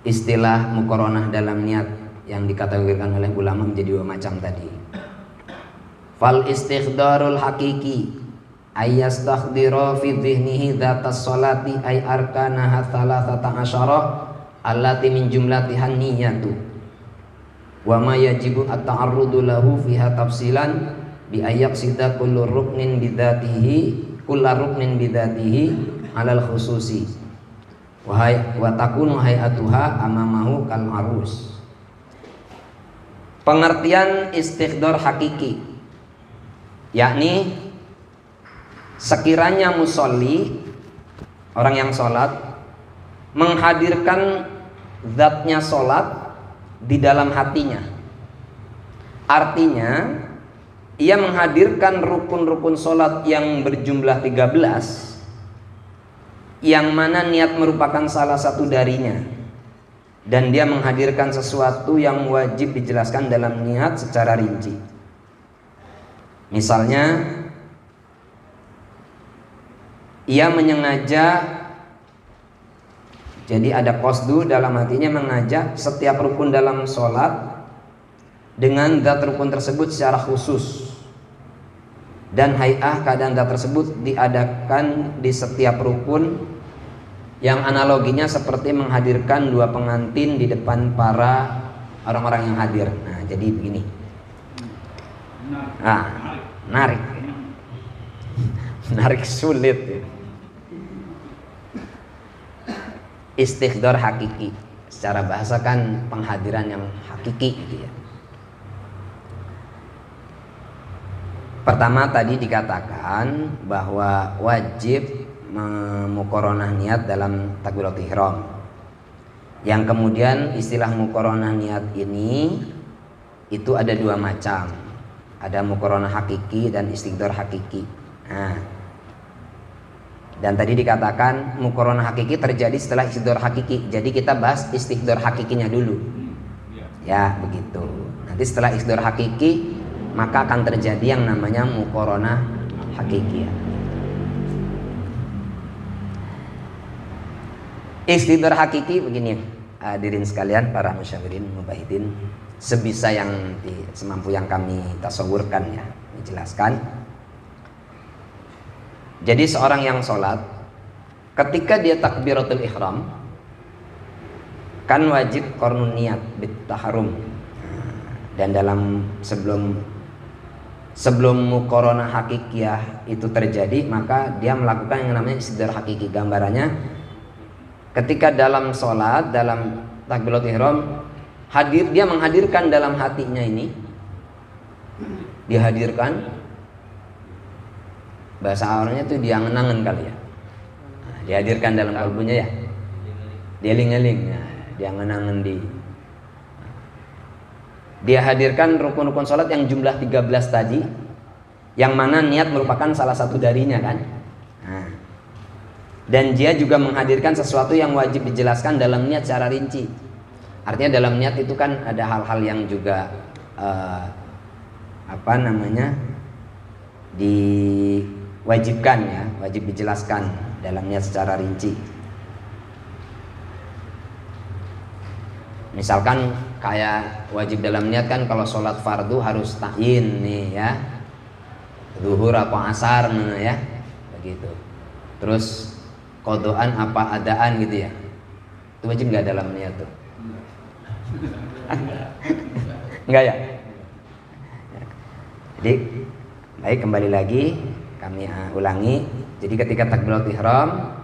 istilah muqaranah dalam niat yang dikategorikan oleh ulama menjadi dua macam tadi. Fal istighdarul hakiki ayastakhdira fi dhihnihi dzatas sholati ay arkanaha thalathata asyara allati min jumlatihan niyatu wa ma yajibu at-ta'arrudu lahu fiha tafsilan bi ayyaqsida kullu ruknin bidzatihi alal khususi wa takunu hay'atuha amamahu kal arus. Pengertian istighdar hakiki yakni sekiranya musolli, orang yang sholat, menghadirkan zatnya sholat di dalam hatinya. Artinya ia menghadirkan rukun-rukun sholat yang berjumlah 13, yang mana niat merupakan salah satu darinya, dan dia menghadirkan sesuatu yang wajib dijelaskan dalam niat secara rinci. Misalnya ia menyengaja, jadi ada qasdu dalam hatinya mengajak setiap rukun dalam sholat dengan zat rukun tersebut secara khusus, dan hay'ah keadaan zat tersebut diadakan di setiap rukun, yang analoginya seperti menghadirkan dua pengantin di depan para orang-orang yang hadir. Nah, jadi begini. Narik sulit ya. Istighdar hakiki secara bahasa kan penghadiran yang hakiki gitu ya. Pertama tadi dikatakan bahwa wajib muqaranah niat dalam takbiratul ihram. Yang kemudian istilah muqaranah niat ini itu ada dua macam. Ada muqaranah hakiki dan istighdar hakiki. Nah, dan tadi dikatakan muqaranah hakiki terjadi setelah istighdar hakiki. Jadi kita bahas istighdar hakikinya dulu. Ya, begitu. Nanti setelah istighdar hakiki maka akan terjadi yang namanya muqaranah hakiki. Istighdar hakiki begini, hadirin sekalian, para musyawirin, mubahidin, sebisa yang semampu yang kami tasawurkan ya, dijelaskan. Jadi seorang yang sholat, ketika dia takbiratul ihram, kan wajib qarnun niat bit-tahrum. Dan dalam sebelum muqaranah hakikiyah itu terjadi, maka dia melakukan yang namanya istighdar hakiki. Gambarannya, ketika dalam sholat, dalam takbiratul ihram, dia menghadirkan dalam hatinya ini, dihadirkan, bahasa awalnya itu diangen-angen kali ya. Nah, dihadirkan dalam kalbunya ya. Dieling-eling ya, diangen-angen dia hadirkan rukun-rukun sholat yang jumlah 13 tadi, yang mana niat merupakan salah satu darinya kan. Nah, dan dia juga menghadirkan sesuatu yang wajib dijelaskan dalam niat secara rinci. Artinya dalam niat itu kan ada hal-hal yang juga diwajibkan ya, wajib dijelaskan dalam niat secara rinci. Misalkan kayak wajib dalam niat kan, kalau sholat fardu harus ta'yin nih ya, zuhur apa asar ya, begitu. Terus qadaan apa adaan gitu ya, itu wajib nggak dalam niat tuh? Enggak ya? Jadi baik, kembali lagi kami ulangi. Jadi ketika takbiratul ihram,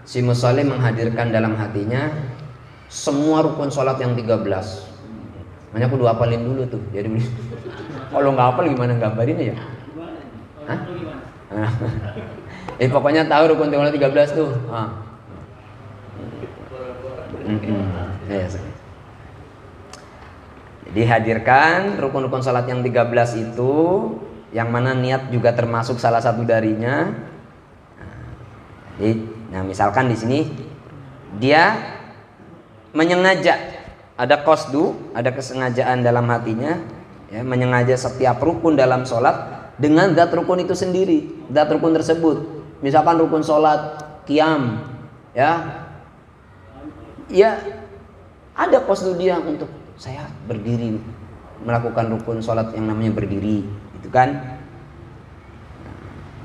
si musolli menghadirkan dalam hatinya semua rukun sholat yang 13. Makanya aku udah hafalin dulu tuh. Jadi kalau nggak hafal gimana gambarinnya ya? Hah? Pokoknya tahu rukun sholat 13 tuh. Jadi hadirkan rukun-rukun sholat yang 13 itu, yang mana niat juga termasuk salah satu darinya. Nah, misalkan di sini dia menyengaja, ada qasdu, ada kesengajaan dalam hatinya ya, menyengaja setiap rukun dalam sholat dengan zat rukun itu sendiri, zat rukun tersebut. Misalkan rukun sholat qiyam, ya ada postur dia untuk saya berdiri melakukan rukun sholat yang namanya berdiri, gitu kan.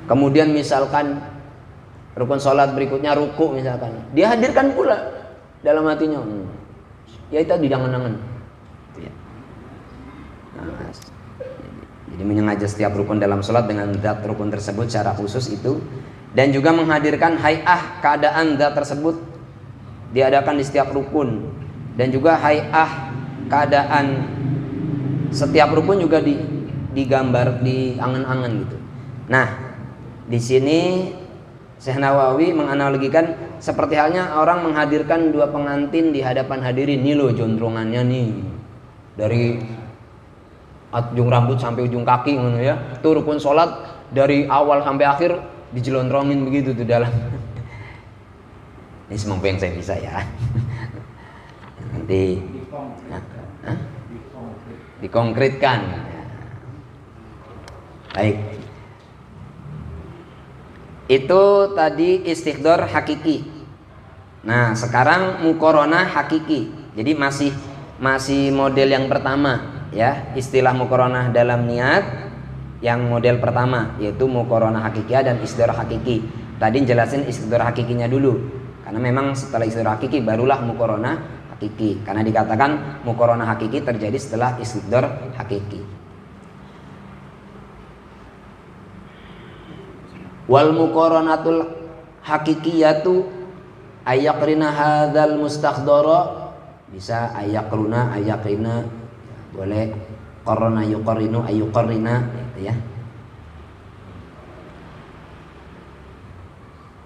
Kemudian misalkan rukun sholat berikutnya ruku, misalkan dia hadirkan pula dalam hatinya, ya itu didangan-dangan. Nah, jadi menyengaja setiap rukun dalam sholat dengan zat rukun tersebut secara khusus itu, dan juga menghadirkan hay'ah keadaan zat tersebut diadakan di setiap rukun, dan juga hay'ah keadaan setiap rukun juga digambar, di angan-angan gitu. Nah, di sini Syekh Nawawi menganalogikan seperti halnya orang menghadirkan dua pengantin di hadapan hadirin. Nih loh jontrongannya nih, dari ujung rambut sampai ujung kaki, ya. Itu rukun sholat dari awal sampai akhir dijelontrongin begitu tuh dalam. Ini semampu yang saya bisa ya. Nanti dikonkretkan. Baik. Itu tadi istighdar hakiki. Nah, sekarang muqaranah hakiki. Jadi masih model yang pertama, ya. Istilah muqaranah dalam niat yang model pertama, yaitu muqaranah hakikiyah dan istighdar hakiki. Tadi jelasin istighdar hakikinya dulu. Karena memang setelah istighdar hakiki barulah muqaranah hakiki. Karena dikatakan muqaranah hakiki terjadi setelah istighdar hakiki. Wal muqaranatul hakikiyatu ayakrina hadzal mustakhdara, bisa ayakruna, ayakrina, boleh qarana yuqarrinu, ayuqarrina, gitu ya.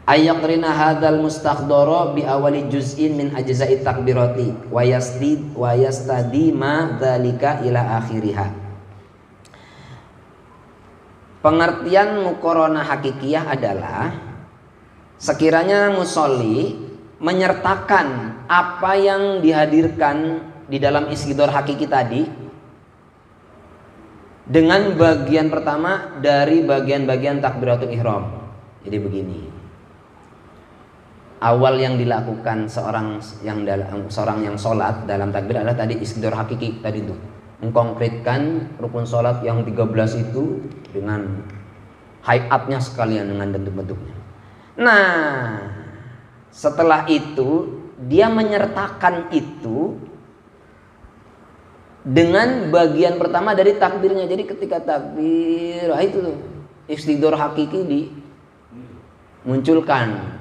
Ayakrina hadzal mustakhdara bi awali juz'in min ajza'i takbirati wa yastadima dzalika ila akhiriha. Pengertian muqaranah hakikiyah adalah sekiranya musolli menyertakan apa yang dihadirkan di dalam istighdar hakiki tadi dengan bagian pertama dari bagian-bagian takbiratul ihram. Jadi begini, awal yang dilakukan seorang yang sholat dalam takbir adalah tadi istighdar hakiki tadi itu, mengkonkretkan rukun sholat yang 13 itu dengan hayatnya sekalian, dengan bentuk-bentuknya. Nah, setelah itu dia menyertakan itu dengan bagian pertama dari takbirnya. Jadi ketika takbir, itu tuh istighdar hakiki dimunculkan.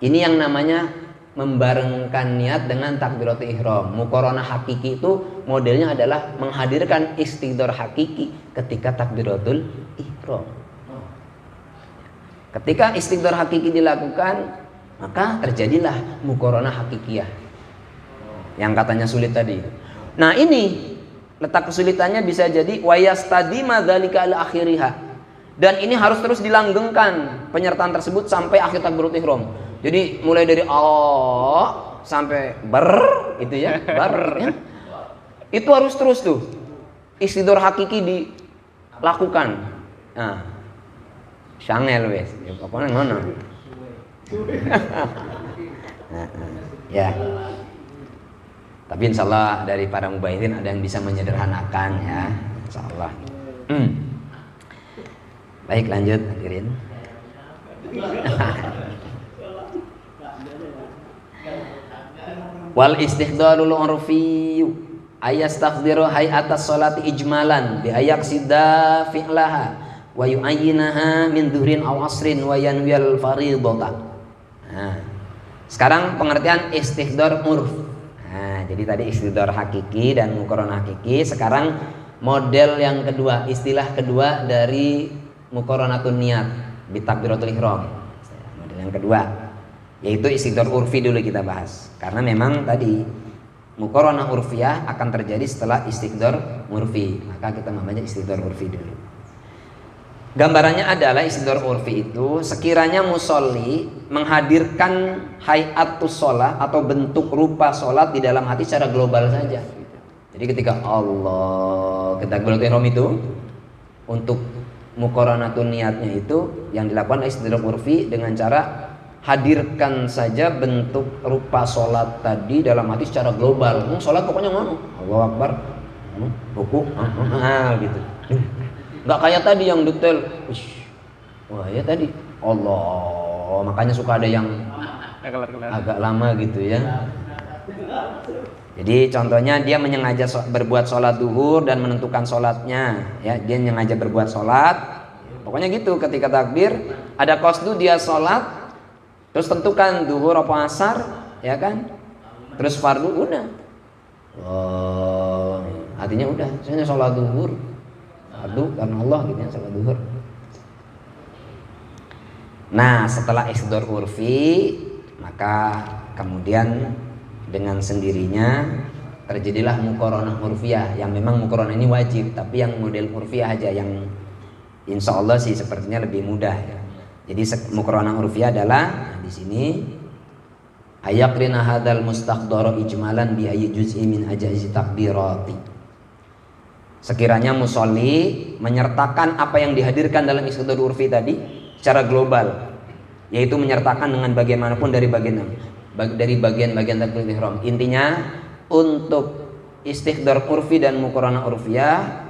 Ini yang namanya membarengkan niat dengan takbiratul ihram. Muqaranah hakiki itu modelnya adalah menghadirkan istighdar hakiki ketika takbiratul ihram. Ketika istighdar hakiki dilakukan, maka terjadilah muqaranah hakikiyah yang katanya sulit tadi. Nah, ini letak kesulitannya bisa jadi wayastadima dzalika al akhiriha. Dan ini harus terus dilanggengkan penyertaan tersebut sampai akhir takbiratul ihram. Jadi mulai dari Allah sampai itu ya, ya. Itu harus terus tuh istighdar hakiki dilakukan. Nah, syangel wes, pokoknya ngono. Ya. Tapi insyaallah dari para mubayirin ada yang bisa menyederhanakan ya, insyaallah. Baik, lanjut hadirin. Wal istihdharul urfi ayastakhdiru hay'atas sholati ijmalan bi ayaksida fi'laha wa yu'ayyinaha min dhuhrin aw asrin wa yanwiyal fardhata. Nah, sekarang pengertian istighdar urf. Nah, jadi tadi istighdar hakiki dan muqaranah hakiki. Sekarang model yang kedua, istilah kedua dari muqaranatun niat bi takbiratul ihram. Model yang kedua yaitu istighdar urfi dulu kita bahas. Karena memang tadi muqaranah urfiyah akan terjadi setelah istighdar urfi. Maka kita namanya istighdar urfi dulu. Gambarannya adalah istighdar urfi itu sekiranya musolli menghadirkan hayatus sholat atau bentuk rupa sholat di dalam hati secara global saja. Jadi ketika Allah takbiratul ihram itu untuk muqaranatun niatnya itu yang dilakukan istidrak urfi dengan cara hadirkan saja bentuk rupa sholat tadi dalam hati secara global. Sholat pokoknya ngono, Allahu Akbar, ruku, gitu. Nggak kayak tadi yang detail. Wah ya tadi Allah, makanya suka ada yang agak lama gitu ya. Jadi contohnya dia menyengaja berbuat sholat duhur dan menentukan sholatnya, ya dia menyengaja berbuat sholat. Pokoknya gitu, ketika takbir ada qasdu dia sholat, terus tentukan duhur apa asar, ya kan? Terus fardu udah. Oh, artinya udah, saya sholat duhur, fardu karena Allah gitu ya, sholat duhur. Nah setelah istidrar urfi, maka kemudian dengan sendirinya terjadilah muqaranah urfiyah, yang memang muqaranah ini wajib, tapi yang model urfiyah aja yang insya Allah sih sepertinya lebih mudah ya. Jadi muqaranah urfiyah adalah di sini ayakrina hadzal mustaqdara ijmalan bi ayyi juz'i min ajaizi takbirati. Sekiranya musolli menyertakan apa yang dihadirkan dalam istidrar urfi tadi secara global, yaitu menyertakan dengan bagaimanapun dari bagian-bagian takbiratul ihram. Intinya untuk istidrar urfi dan muqaranah urfiyah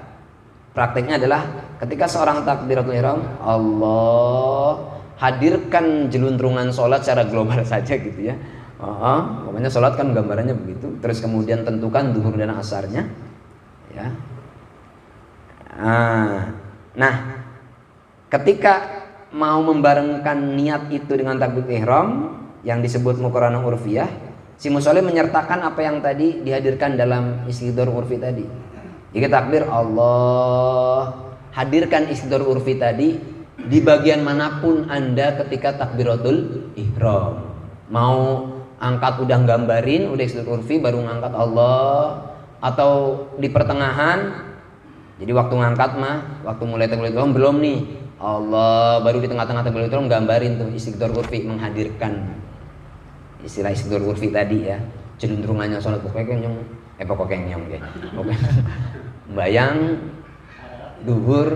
prakteknya adalah ketika seorang takbiratul ihram, Allah hadirkan jeluntrungan sholat secara global saja gitu ya. Pokoknya sholat kan gambarannya begitu. Terus kemudian tentukan duhur dan asarnya, ya. Nah, ketika mau membarengkan niat itu dengan takbiratul ihram yang disebut muqaranah urfiyah, si musolli menyertakan apa yang tadi dihadirkan dalam istidrar urfi tadi. Jika takbir Allah, hadirkan istidrar urfi tadi di bagian manapun Anda ketika takbiratul ihram. Mau angkat udah gambarin, udah istidrar urfi baru ngangkat Allah, atau di pertengahan. Jadi waktu ngangkat mah, waktu mulai takbiratul ihram belum nih. Allah baru di tengah-tengah takbiratul ihram gambarin tuh istidrar urfi, menghadirkan istilah istidrar urfi tadi ya, jeluntrungannya sholat pokoknya ya, bayang duhur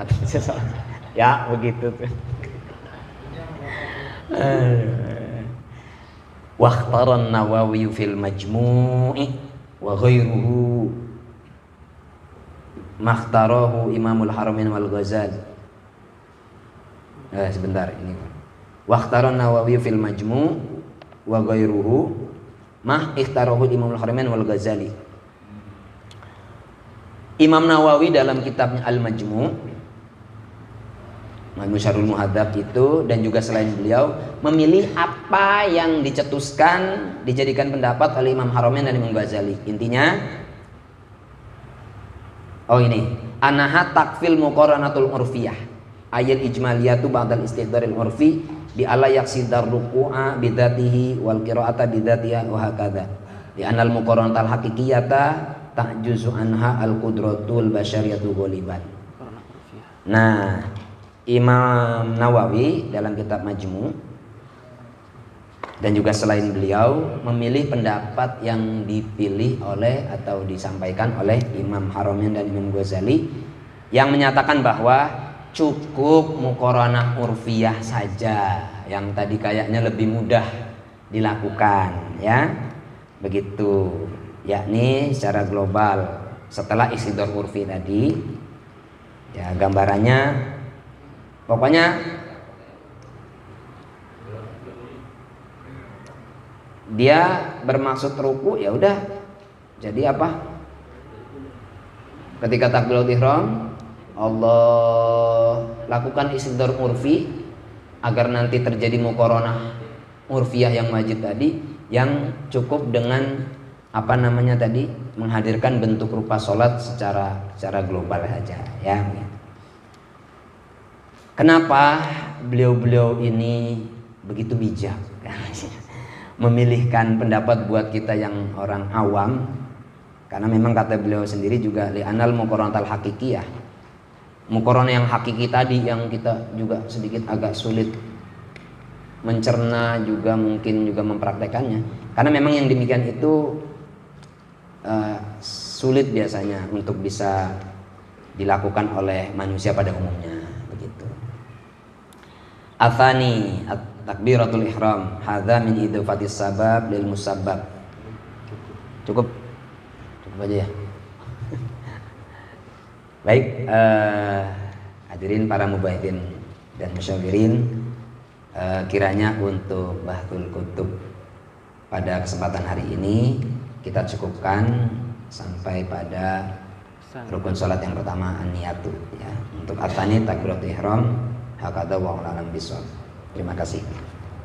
atau sholat ya begitu tuh. Wakhtaran Nawawi fil Majmu'i wa ghairuhu makhtarahu Imamul Haramain wal Ghazali. Sebentar ini. Wakhtaran Nawawi fil Majmu' wa ghairuhu mah ikhtarahu Imamul Haramain wal Ghazali. Imam Nawawi dalam kitabnya Al-Majmu' Syarhul Muhadzab itu, dan juga selain beliau memilih apa yang dicetuskan dijadikan pendapat oleh Imam Haramain dan Imam Ghazali. Intinya ini anaha takfil muqaranatul urfiyah ayat ijmaliyatu ba'dal istiddaril urfi bi ala yaksidar ruku'a bidatihi wal qira'ata bidatiha wa hakadha di anal muqaranatal haqiqiyata ta'juzu anha al qudratul basyariyatu ghaliban. Nah, Imam Nawawi dalam kitab Majmu' dan juga selain beliau memilih pendapat yang dipilih oleh atau disampaikan oleh Imam Haramain dan Imam Ghazali yang menyatakan bahwa cukup muqaranah urfiyah saja yang tadi kayaknya lebih mudah dilakukan ya, begitu, yakni secara global setelah istidrar urfi tadi ya. Gambarannya pokoknya dia bermaksud ruku, ya udah jadi apa, ketika takbiratul ihram Allah lakukan istidrar urfi agar nanti terjadi muqaranah urfiyah yang wajib tadi, yang cukup dengan apa namanya tadi, menghadirkan bentuk rupa sholat secara global saja ya. Kenapa beliau-beliau ini begitu bijak memilihkan pendapat buat kita yang orang awam? Karena memang kata beliau sendiri juga li'anal muqaranatal haqiqiyah, muqaranah yang hakiki tadi yang kita juga sedikit agak sulit mencerna, juga mungkin juga mempraktekannya, karena memang yang demikian itu sulit biasanya untuk bisa dilakukan oleh manusia pada umumnya begitu. Athani takbiratul ihram hadza min idofatis sabab lil musabbab. Cukup aja ya. Baik, hadirin para mubahidin dan musyawirin, kiranya untuk Bahtul Kutub pada kesempatan hari ini kita cukupkan sampai pada rukun sholat yang pertama an-niyatu ya. Untuk atsani takbiratul ihram hakadha wa alam bisawab. Terima kasih.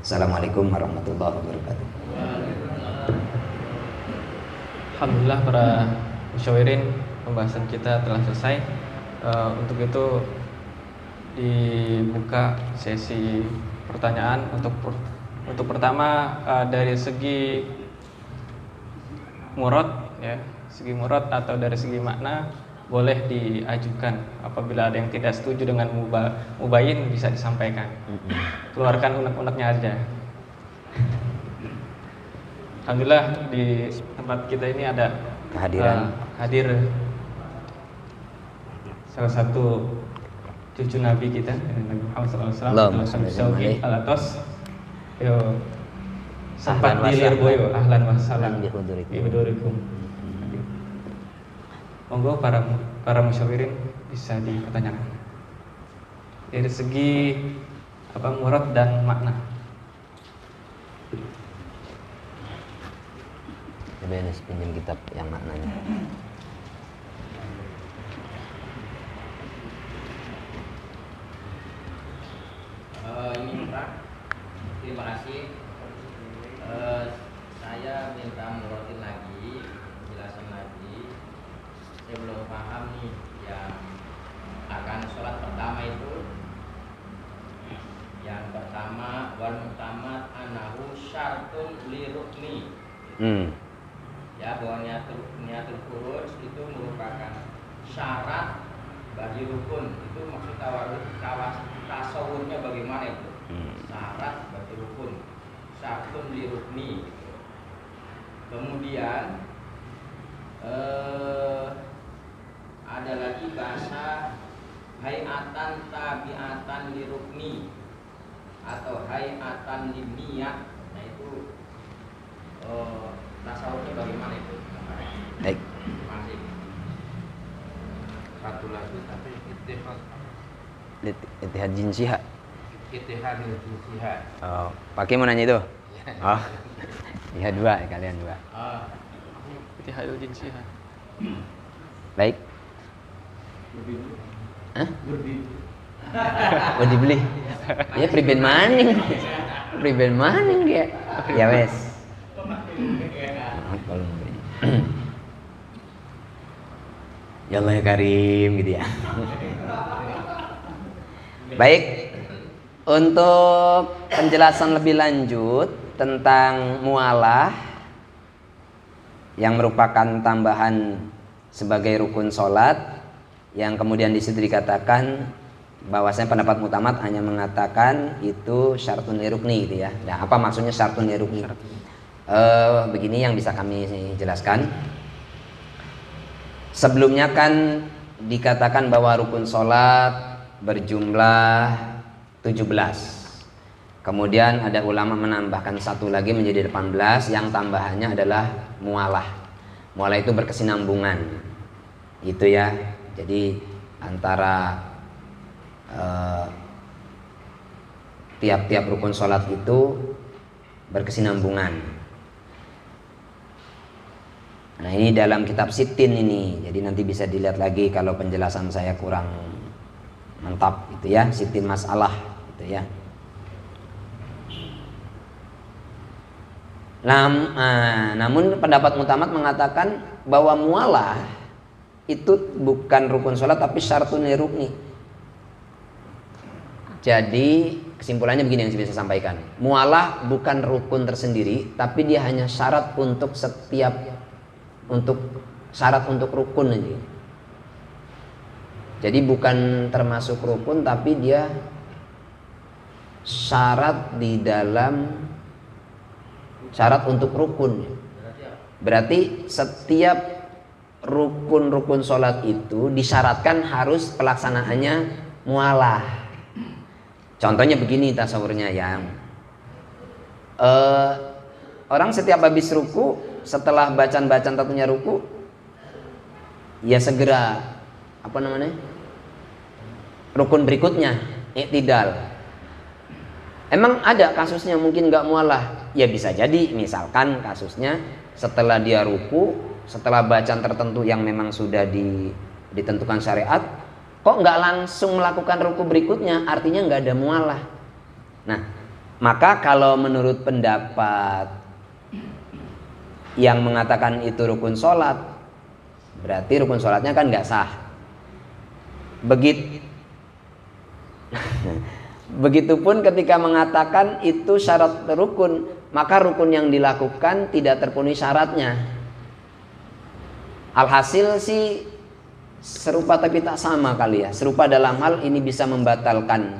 Assalamualaikum warahmatullahi wabarakatuh. Alhamdulillah para musyawirin, pembahasan kita telah selesai. Untuk itu dibuka sesi pertanyaan. Untuk pertama dari segi murad ya, segi murad atau dari segi makna boleh diajukan. Apabila ada yang tidak setuju dengan mubayin bisa disampaikan. Keluarkan unek-uneknya aja. Alhamdulillah di tempat kita ini ada hadir salah satu cucu Nabi kita, Nabi Muhammad SAW, Al-Atos. Yo, sempat di Lirboyo, ahlan wa salam bihudurikum. Monggo para musyawirin bisa dipertanyakan dari segi murad dan makna. Coba pinjam kitab yang maknanya. Ini Pak, terima kasih. Saya minta murotin lagi, jelasin lagi. Saya belum paham nih yang akan sholat pertama itu. Yang pertama wal mutamat anahu syartun li rukni. Ya, bahwa niatul khuruz itu merupakan syarat bagi rukun. Itu maksud tasawurnya bagaimana itu? Syarat bagi rukun, syartun li rukni. Kemudian ada lagi bahasa hayatan tabiatan li rukni atau hayatan li niyat. Nah itu tasawufnya bagaimana itu? Baik. Masih Satu lagi tapi Ittihad jinsiyah. Ittihad jinsiyah. Oh, pakai mau nanya itu? Oh. Ya dua, kalian dua. Ittihadul jinsiyah. Baik. Hah? Oh dibeli. Ya priben maning dia. Ya wes. Ya Allah ya Karim gitu ya. Baik, untuk penjelasan lebih lanjut tentang mualah yang merupakan tambahan sebagai rukun sholat, yang kemudian di situ dikatakan bahwasanya pendapat mutamat hanya mengatakan itu syartun li rukni gitu ya. Nah, apa maksudnya syartun li rukni? Begini yang bisa kami jelaskan. Sebelumnya kan dikatakan bahwa rukun sholat berjumlah 17. Kemudian ada ulama menambahkan satu lagi menjadi 18, yang tambahannya adalah mualah. Mualah itu berkesinambungan. Itu ya. Jadi antara tiap-tiap rukun sholat itu berkesinambungan. Nah ini dalam kitab Sittin ini, jadi nanti bisa dilihat lagi kalau penjelasan saya kurang mantap gitu ya, Sittin masalah gitu ya. Namun pendapat mutamat mengatakan bahwa mualah itu bukan rukun sholat tapi syartun li rukni. Jadi kesimpulannya begini yang saya bisa sampaikan, mualah bukan rukun tersendiri, tapi dia hanya syarat untuk syarat untuk rukun aja. Jadi bukan termasuk rukun, tapi dia syarat di dalam syarat untuk rukun. Berarti setiap rukun-rukun sholat itu disyaratkan harus pelaksanaannya mualah. Contohnya begini tasawurnya yang orang setiap habis ruku, setelah bacaan-bacaan tentunya ruku, ya segera rukun berikutnya i'tidal. Emang ada kasusnya mungkin nggak mualah? Ya bisa jadi, misalkan kasusnya setelah dia ruku, setelah bacaan tertentu yang memang sudah ditentukan syariat, kok nggak langsung melakukan ruku berikutnya, artinya nggak ada mualah. Nah, maka kalau menurut pendapat yang mengatakan itu rukun sholat, berarti rukun sholatnya kan nggak sah. Begitupun ketika mengatakan itu syarat rukun, maka rukun yang dilakukan tidak terpenuhi syaratnya. Alhasil sih serupa tapi tak sama kali ya. Serupa dalam hal ini bisa membatalkan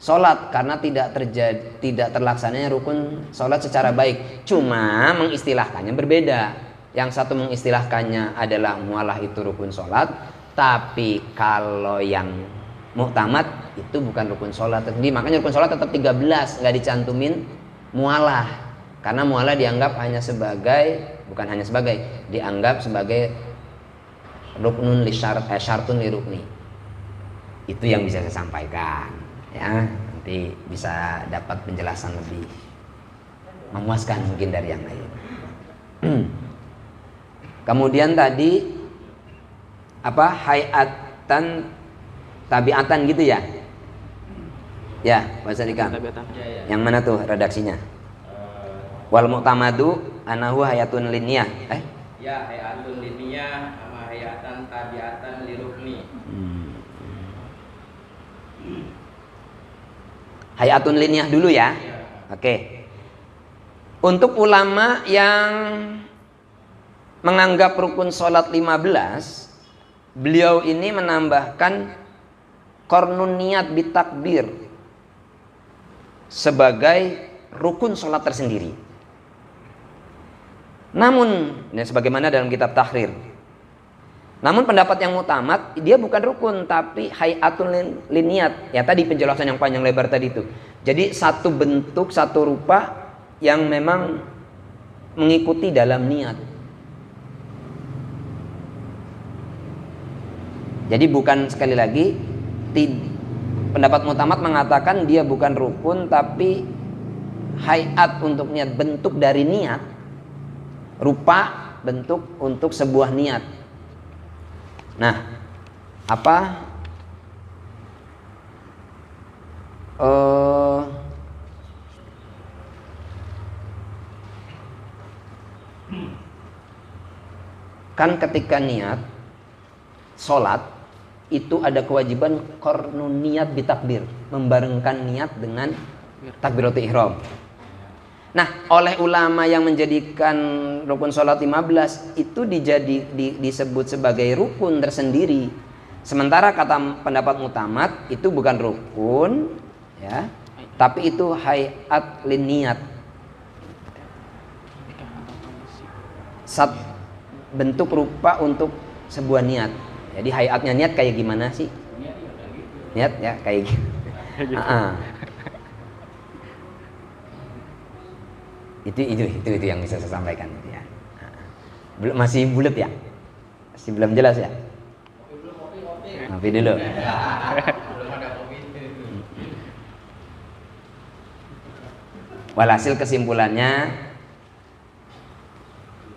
sholat karena tidak terlaksananya rukun sholat secara baik. Cuma mengistilahkannya berbeda. Yang satu mengistilahkannya adalah mualah itu rukun sholat, tapi kalau yang muktamad itu bukan rukun sholat. Jadi makanya rukun sholat tetap 13, nggak dicantumin mualah, karena mualah dianggap dianggap sebagai ruknun li syartun li rukni. Itu yang bisa saya sampaikan ya, nanti bisa dapat penjelasan lebih memuaskan mungkin dari yang lain. Kemudian tadi hayatan tabiatan gitu ya? Ya, bahasa dikam. Yang mana tuh redaksinya? Wal mu'tamadu anahu hayatun liniyah. Ya, hayatun liniyah sama hayatan tabiatan li rukni. Hayatun liniyah dulu ya. Oke. Untuk ulama yang menganggap rukun sholat 15, beliau ini menambahkan qarnun niat bitakbir sebagai rukun sholat tersendiri. Namun, ini sebagaimana dalam kitab Tahrir. Namun pendapat yang mutamad, dia bukan rukun tapi hayatun liniyat. Ya tadi penjelasan yang panjang lebar tadi itu. Jadi satu bentuk, satu rupa yang memang mengikuti dalam niat. Jadi bukan, sekali lagi, pendapat mutamad mengatakan dia bukan rukun tapi hayat untuk niat, bentuk dari niat, rupa bentuk untuk sebuah niat. Nah, kan ketika niat sholat itu ada kewajiban qarnun niat bitakbir, membarengkan niat dengan takbiratul ihram. Nah, oleh ulama yang menjadikan rukun sholat 15 itu disebut sebagai rukun tersendiri. Sementara kata pendapat mutamad itu bukan rukun ya, tapi itu hayat lin niat. Bentuk rupa untuk sebuah niat. Jadi hayatnya niat kayak gimana sih? Niat ya kayak gitu. Itu yang bisa saya sampaikan ya. Belum, masih bulat ya? Masih belum jelas ya? Ngopi dulu. Walhasil kesimpulannya,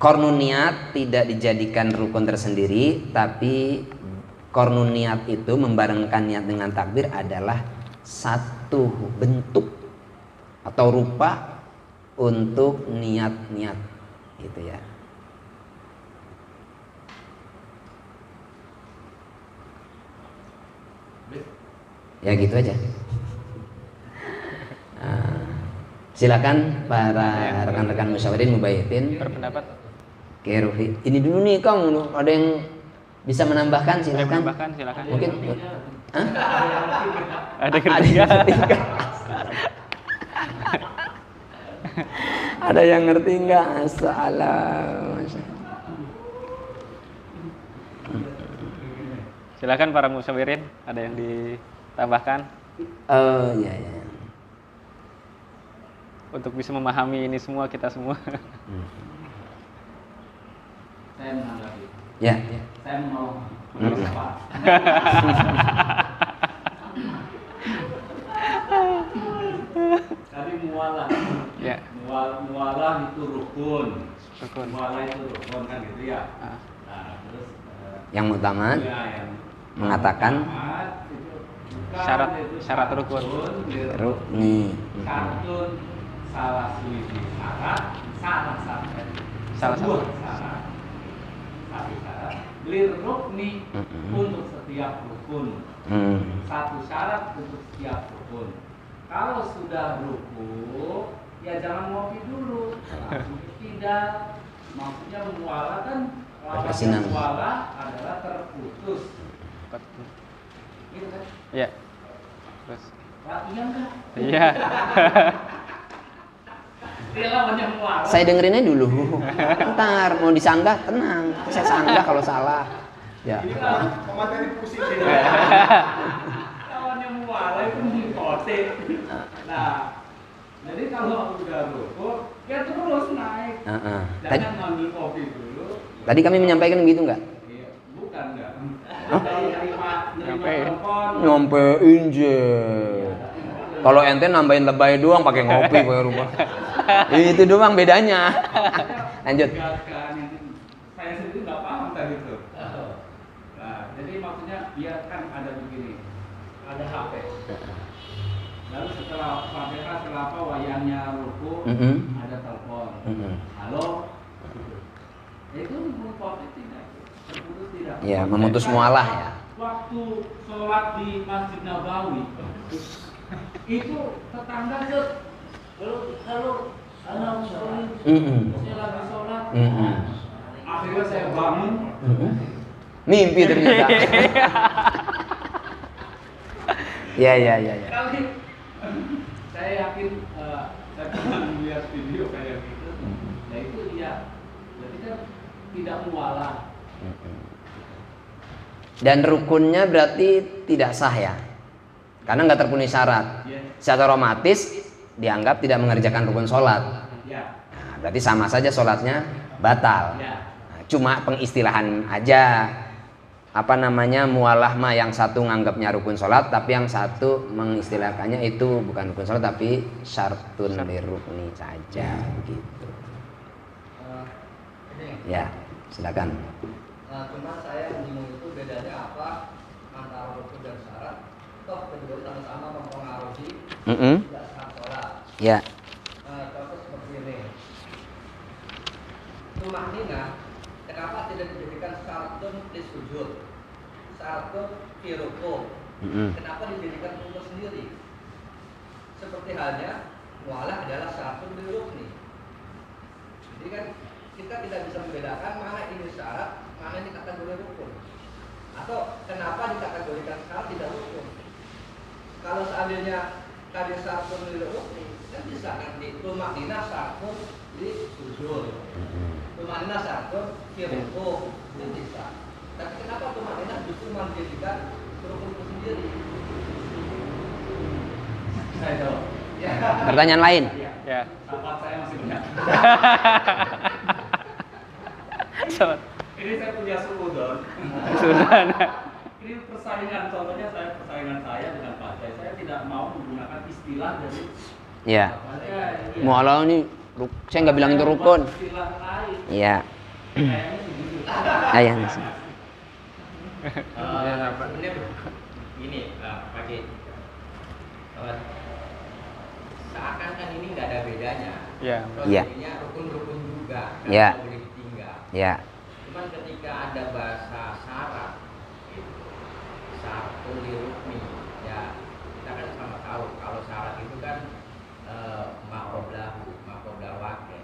qarnun niat tidak dijadikan rukun tersendiri, tapi qarnun niat itu membarengkan niat dengan takbir adalah satu bentuk atau rupa untuk niat-niat gitu ya. Ya gitu aja. Silakan para rekan-rekan musyawirin mubayyitin berpendapat. Oke, Rufi. Ini dulu nih Kang, ada yang bisa menambahkan, silakan. Silakan. Mungkin Ada ketiga. Ada yang ngerti enggak? Salam. Silakan para musyawirin, ada yang ditambahkan Ya. untuk bisa memahami ini semua, kita semua. Saya menanggapi. Ya. Saya mau menanggapi. Tadi mualah. Ya. Mualah itu rukun. Rukun. Mualah itu rukun kan gitu ya. Ah. Nah, terus Yang mutamat ya, yang mengatakan mutamat itu bukan, syarat rukun. rukni. Santun salah suci syarat, salah syarat. Salah Sebuah satu. syarat. Satu syarat. Lir rukni Mm-mm. untuk setiap rukun. Satu syarat untuk setiap rukun. Kalau sudah rukun, ya jangan ngopi dulu. Langsung tidak. Maksudnya mualah kan lawan Berkesinambungan. mualah adalah terputus. Gitu kan? Ya. Terus. Wah, iya enggak? Iya. Dia lawannya mualah. Saya dengerinnya dulu. Ntar mau disanggah tenang. Saya sanggah kalau salah. Ya. Ini kan pemateri pusing sih. Lawannya mualah itu mengkotek. Nah, jadi kalau udah rukun, ya terus naik. Jangan ngambil kopi dulu. Tadi kami menyampaikan begitu nggak? Iya, bukan enggak. Hah? Nerima telepon. Nyampein je. Kalau ente nambahin lebay doang pakai ngopi pakai rumah. Itu doang bedanya. Lanjut. Saya sendiri nggak paham tadi itu. Nah, jadi maksudnya dia kan ada begini, ada HP. Lalu setelah Fatihah, setelah apa wayangnya ruku, ada telepon. Halo. Itu mempunyai tidak, terputus tidak. Ya, memutus mualah ya. Waktu sholat di Masjid Nabawi, itu tetangga halo, saya lagi sholat. Akhirnya saya bangun. Mimpi ternyata. Ya. Kali saya yakin saya pernah melihat video kayak gitu. Ya itu dia, berarti kan tidak mualah. Dan rukunnya berarti tidak sah ya, karena nggak terpenuhi syarat. Secara otomatis dianggap tidak mengerjakan rukun sholat. Nah, berarti sama saja sholatnya batal. Nah, cuma pengistilahan aja. Apa namanya, mualah mah yang satu nganggapnya rukun sholat, tapi yang satu mengistilahkannya itu bukan rukun sholat tapi syartun lirukni saja begitu. Ya, silakan. Cuma saya bingung itu bedanya apa antara rukun dan syarat. Toh kedua sama-sama mempengaruhi tidak sah sholat. Ya. Contoh seperti ini. Tumaninah, kenapa tidak dijadikan syaratun di sujud, syaratun fi rukun? Kenapa dijadikan rukun sendiri? Seperti halnya mualah adalah syaratun di rukni. Jadi kan kita tidak bisa membedakan mana ini syarat, mana ini kategori rukun. Atau kenapa dikategorikan syarat tidak rukun? Kalau seandainya tadi syaratun di rukni, kan bisa kan di tumaninah syaratun di sujud. Tumaninah syaratun fi rukun, itu bisa. Tapi kenapa tumaninah justru menjadikan rukun itu sendiri? Saya jawab. Ya. Pertanyaan lain. Ya. Sahabat saya masih banyak. Ini saya punya suudon. Ini persaingan, contohnya persaingan saya dengan Pak Jai. Saya tidak mau menggunakan istilah dari Ya. Mualah ini saya nggak bilang itu rukun. istilah lain. Iya. Kayaknya begitu. Ayah. Sebenarnya gini Pak Ki, seakan kan ini nggak ada bedanya. Iya. Jadinya rukun-rukun juga, kan Iya. boleh ditinggal. Ya. Cuman ketika ada bahasa syarat, satu lirukni, ya kita kan sama tahu kalau syarat itu kan maqoblah wake.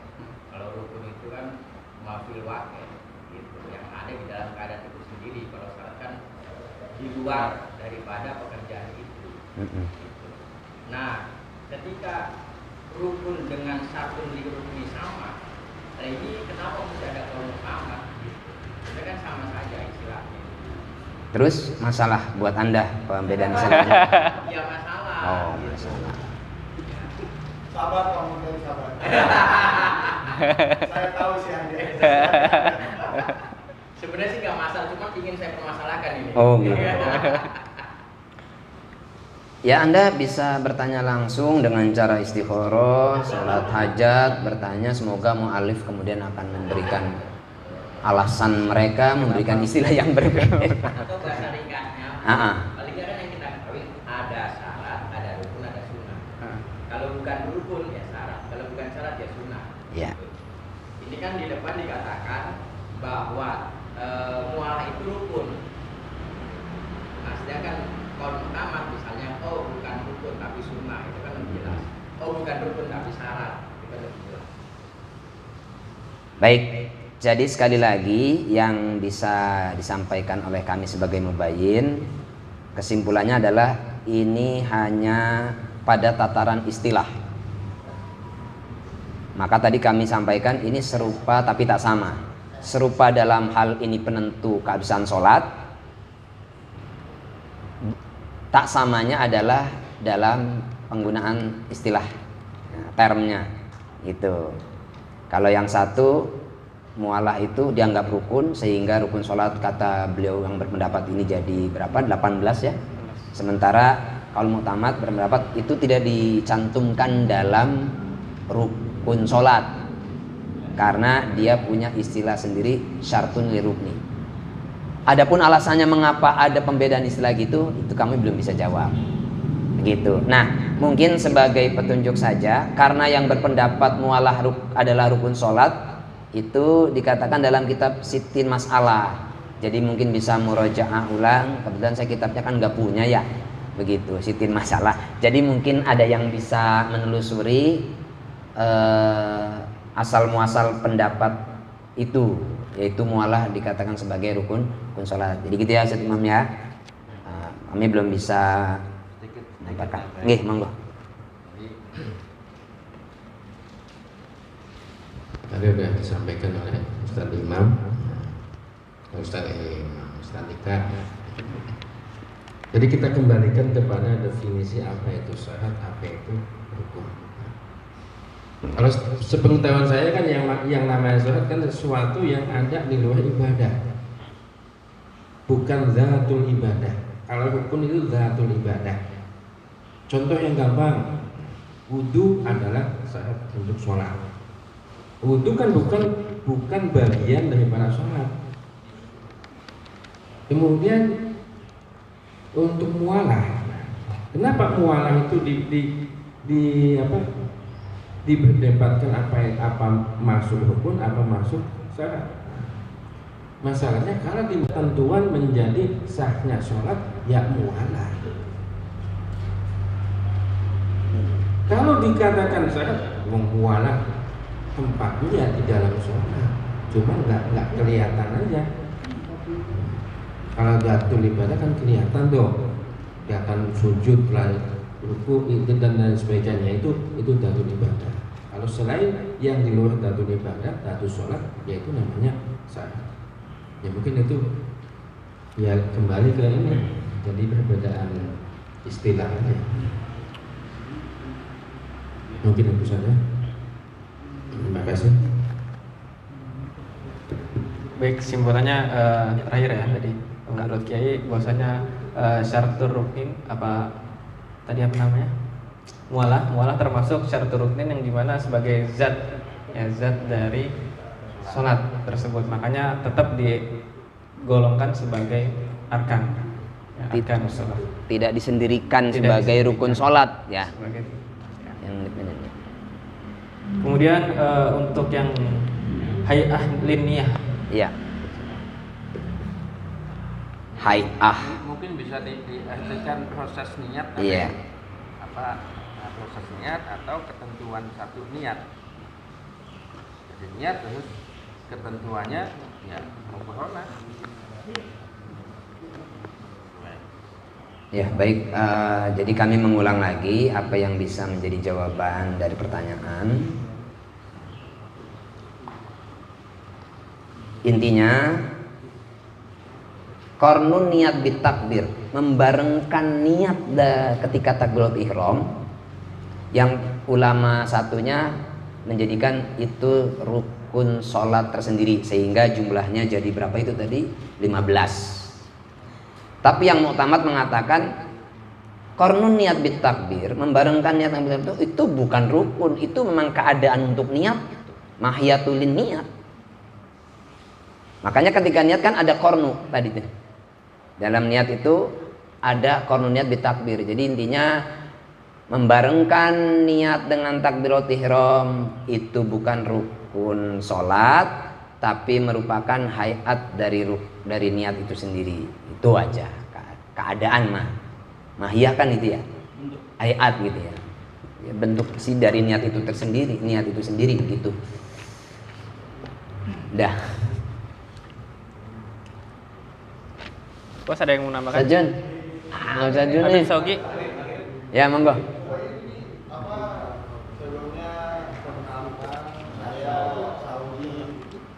Kalau rukun itu kan mafil wake, gitu. Yang ada di dalam keadaan itu sendiri. Kalau syarat kan di luar daripada pekerjaan itu. Gitu. Nah, ketika rukun dengan satu lirukni sama, nah ini kenapa mesti ada kalau sama? Gitu. Itu kan sama saja istilahnya. Terus masalah buat Anda pembedaan istilahnya? Ya masalah. Oh, masalah. Sabar kamu dari sabar. Saya tahu sih Andi. Sebenarnya sih nggak masalah, cuma ingin saya permasalahkan ini. Oh gitu. Ya, Anda bisa bertanya langsung dengan cara istikharah, salat hajat, bertanya, semoga mu'alif kemudian akan memberikan alasan mereka, memberikan istilah yang berbeda. Atau bahasa ringkasnya, paling nggak kan yang kita ketahui ada syarat, ada rukun, ada sunnah. Kalau bukan rukun ya syarat, kalau bukan syarat ya sunnah. Ya. Ini kan di depan dikatakan bahwa mualah itu rukun. Nah, sedangkan kalau tamat misalnya, oh bukan rukun tapi sunnah, itu kan lebih jelas. Oh bukan rukun tapi syarat, itu kan lebih jelas. Baik, jadi sekali lagi yang bisa disampaikan oleh kami sebagai mubayyin, kesimpulannya adalah ini hanya pada tataran istilah. Maka tadi kami sampaikan ini serupa tapi tak sama. Serupa dalam hal ini penentu keabsahan sholat, tak samanya adalah dalam penggunaan istilah, termnya gitu. Kalau yang satu mualah itu dianggap rukun, sehingga rukun sholat kata beliau yang berpendapat ini jadi berapa? 18 ya. Sementara kalau mu'tamad berpendapat itu tidak dicantumkan dalam rukun sholat karena dia punya istilah sendiri, syartun li rukni. Adapun alasannya mengapa ada pembedaan istilah gitu, itu kami belum bisa jawab. Begitu. Nah, mungkin sebagai petunjuk saja, karena yang berpendapat mualah adalah rukun sholat, itu dikatakan dalam kitab Sittin Mas'alah. Jadi mungkin bisa murojaah ulang. Kebetulan saya kitabnya kan nggak punya ya, begitu, Sittin Mas'alah. Jadi mungkin ada yang bisa menelusuri asal muasal pendapat itu, yaitu mualah dikatakan sebagai rukun sholat. Jadi gitu ya Ustaz Imam ya. Kami belum bisa menambahkan. Nggih, monggo. Tadi sudah disampaikan oleh Ustaz Imam, Ustaz Ika. Jadi kita kembalikan kepada definisi apa itu syarat, apa itu rukun. Kalau sepengetahuan saya kan yang namanya syarat kan sesuatu yang ada di luar ibadah, bukan zatul ibadah. Kalau rukun itu zatul ibadah. Contoh yang gampang, wudu adalah syarat untuk sholat. Wudu kan bukan bagian daripada sholat. Kemudian untuk mualah, kenapa mualah itu diperdebatkan apa masuk rukun, apa masuk syarat? Masalahnya karena di ketentuan menjadi sahnya sholat ya mualah. Kalau dikatakan syarat, mualah tempatnya di dalam sholat, cuma nggak kelihatan aja. Kalau zatul ibadah kan kelihatan dong, kelihatan sujud lah, ruku itu dan sebagainya, itu zatul ibadah. Kalau selain yang di luar zatul ibadah, zatul sholat, yaitu namanya syarat. Ya mungkin itu ya kembali ke ini, jadi perbedaan istilah aja. Mungkin itu saja. Terima kasih. Baik, kesimpulannya terakhir ya tadi menurut Kiai bahwasanya syaratul ruknin apa tadi apa namanya? Mualah termasuk syaratul ruknin yang dimana sebagai zat ya, zat dari sholat tersebut, makanya tetap digolongkan sebagai arkan ya, arkan sholat. Tidak disendirikan sebagai rukun sholat ya. Kemudian untuk yang hay'ah liniyah ya, hay'ah mungkin bisa diartikan proses niat iya. Proses niat atau ketentuan satu niat. Jadi niat terus ketentuannya ya mubahalah. Ya baik, jadi kami mengulang lagi apa yang bisa menjadi jawaban dari pertanyaan. Intinya Qarnun niat bitakbir, membarengkan niat ketika takbiratul ihram, yang ulama satunya menjadikan itu rukun sholat tersendiri sehingga jumlahnya jadi berapa itu tadi? 15. Tapi yang muktamad mengatakan qarnun niat bitakbir, membarengkan niat yang itu bukan rukun, itu memang keadaan untuk niat, mahiyatulin niat. Makanya ketika niat kan ada qarnu tadi tuh. Dalam niat itu ada qarnu niat bitakbir. Jadi intinya membarengkan niat dengan takbiratul ihram itu bukan rukun sholat, tapi merupakan hayat dari niat itu sendiri. Itu aja keadaan mahiyah kan itu ya, hayat gitu ya, bentuk si dari niat itu tersendiri, niat itu sendiri begitu. Dah. Bos ada yang mau nambahkan? Sajun. Sajun nih. Sogi. Ya, monggo. Sebelumnya perkenalkan saya Saudi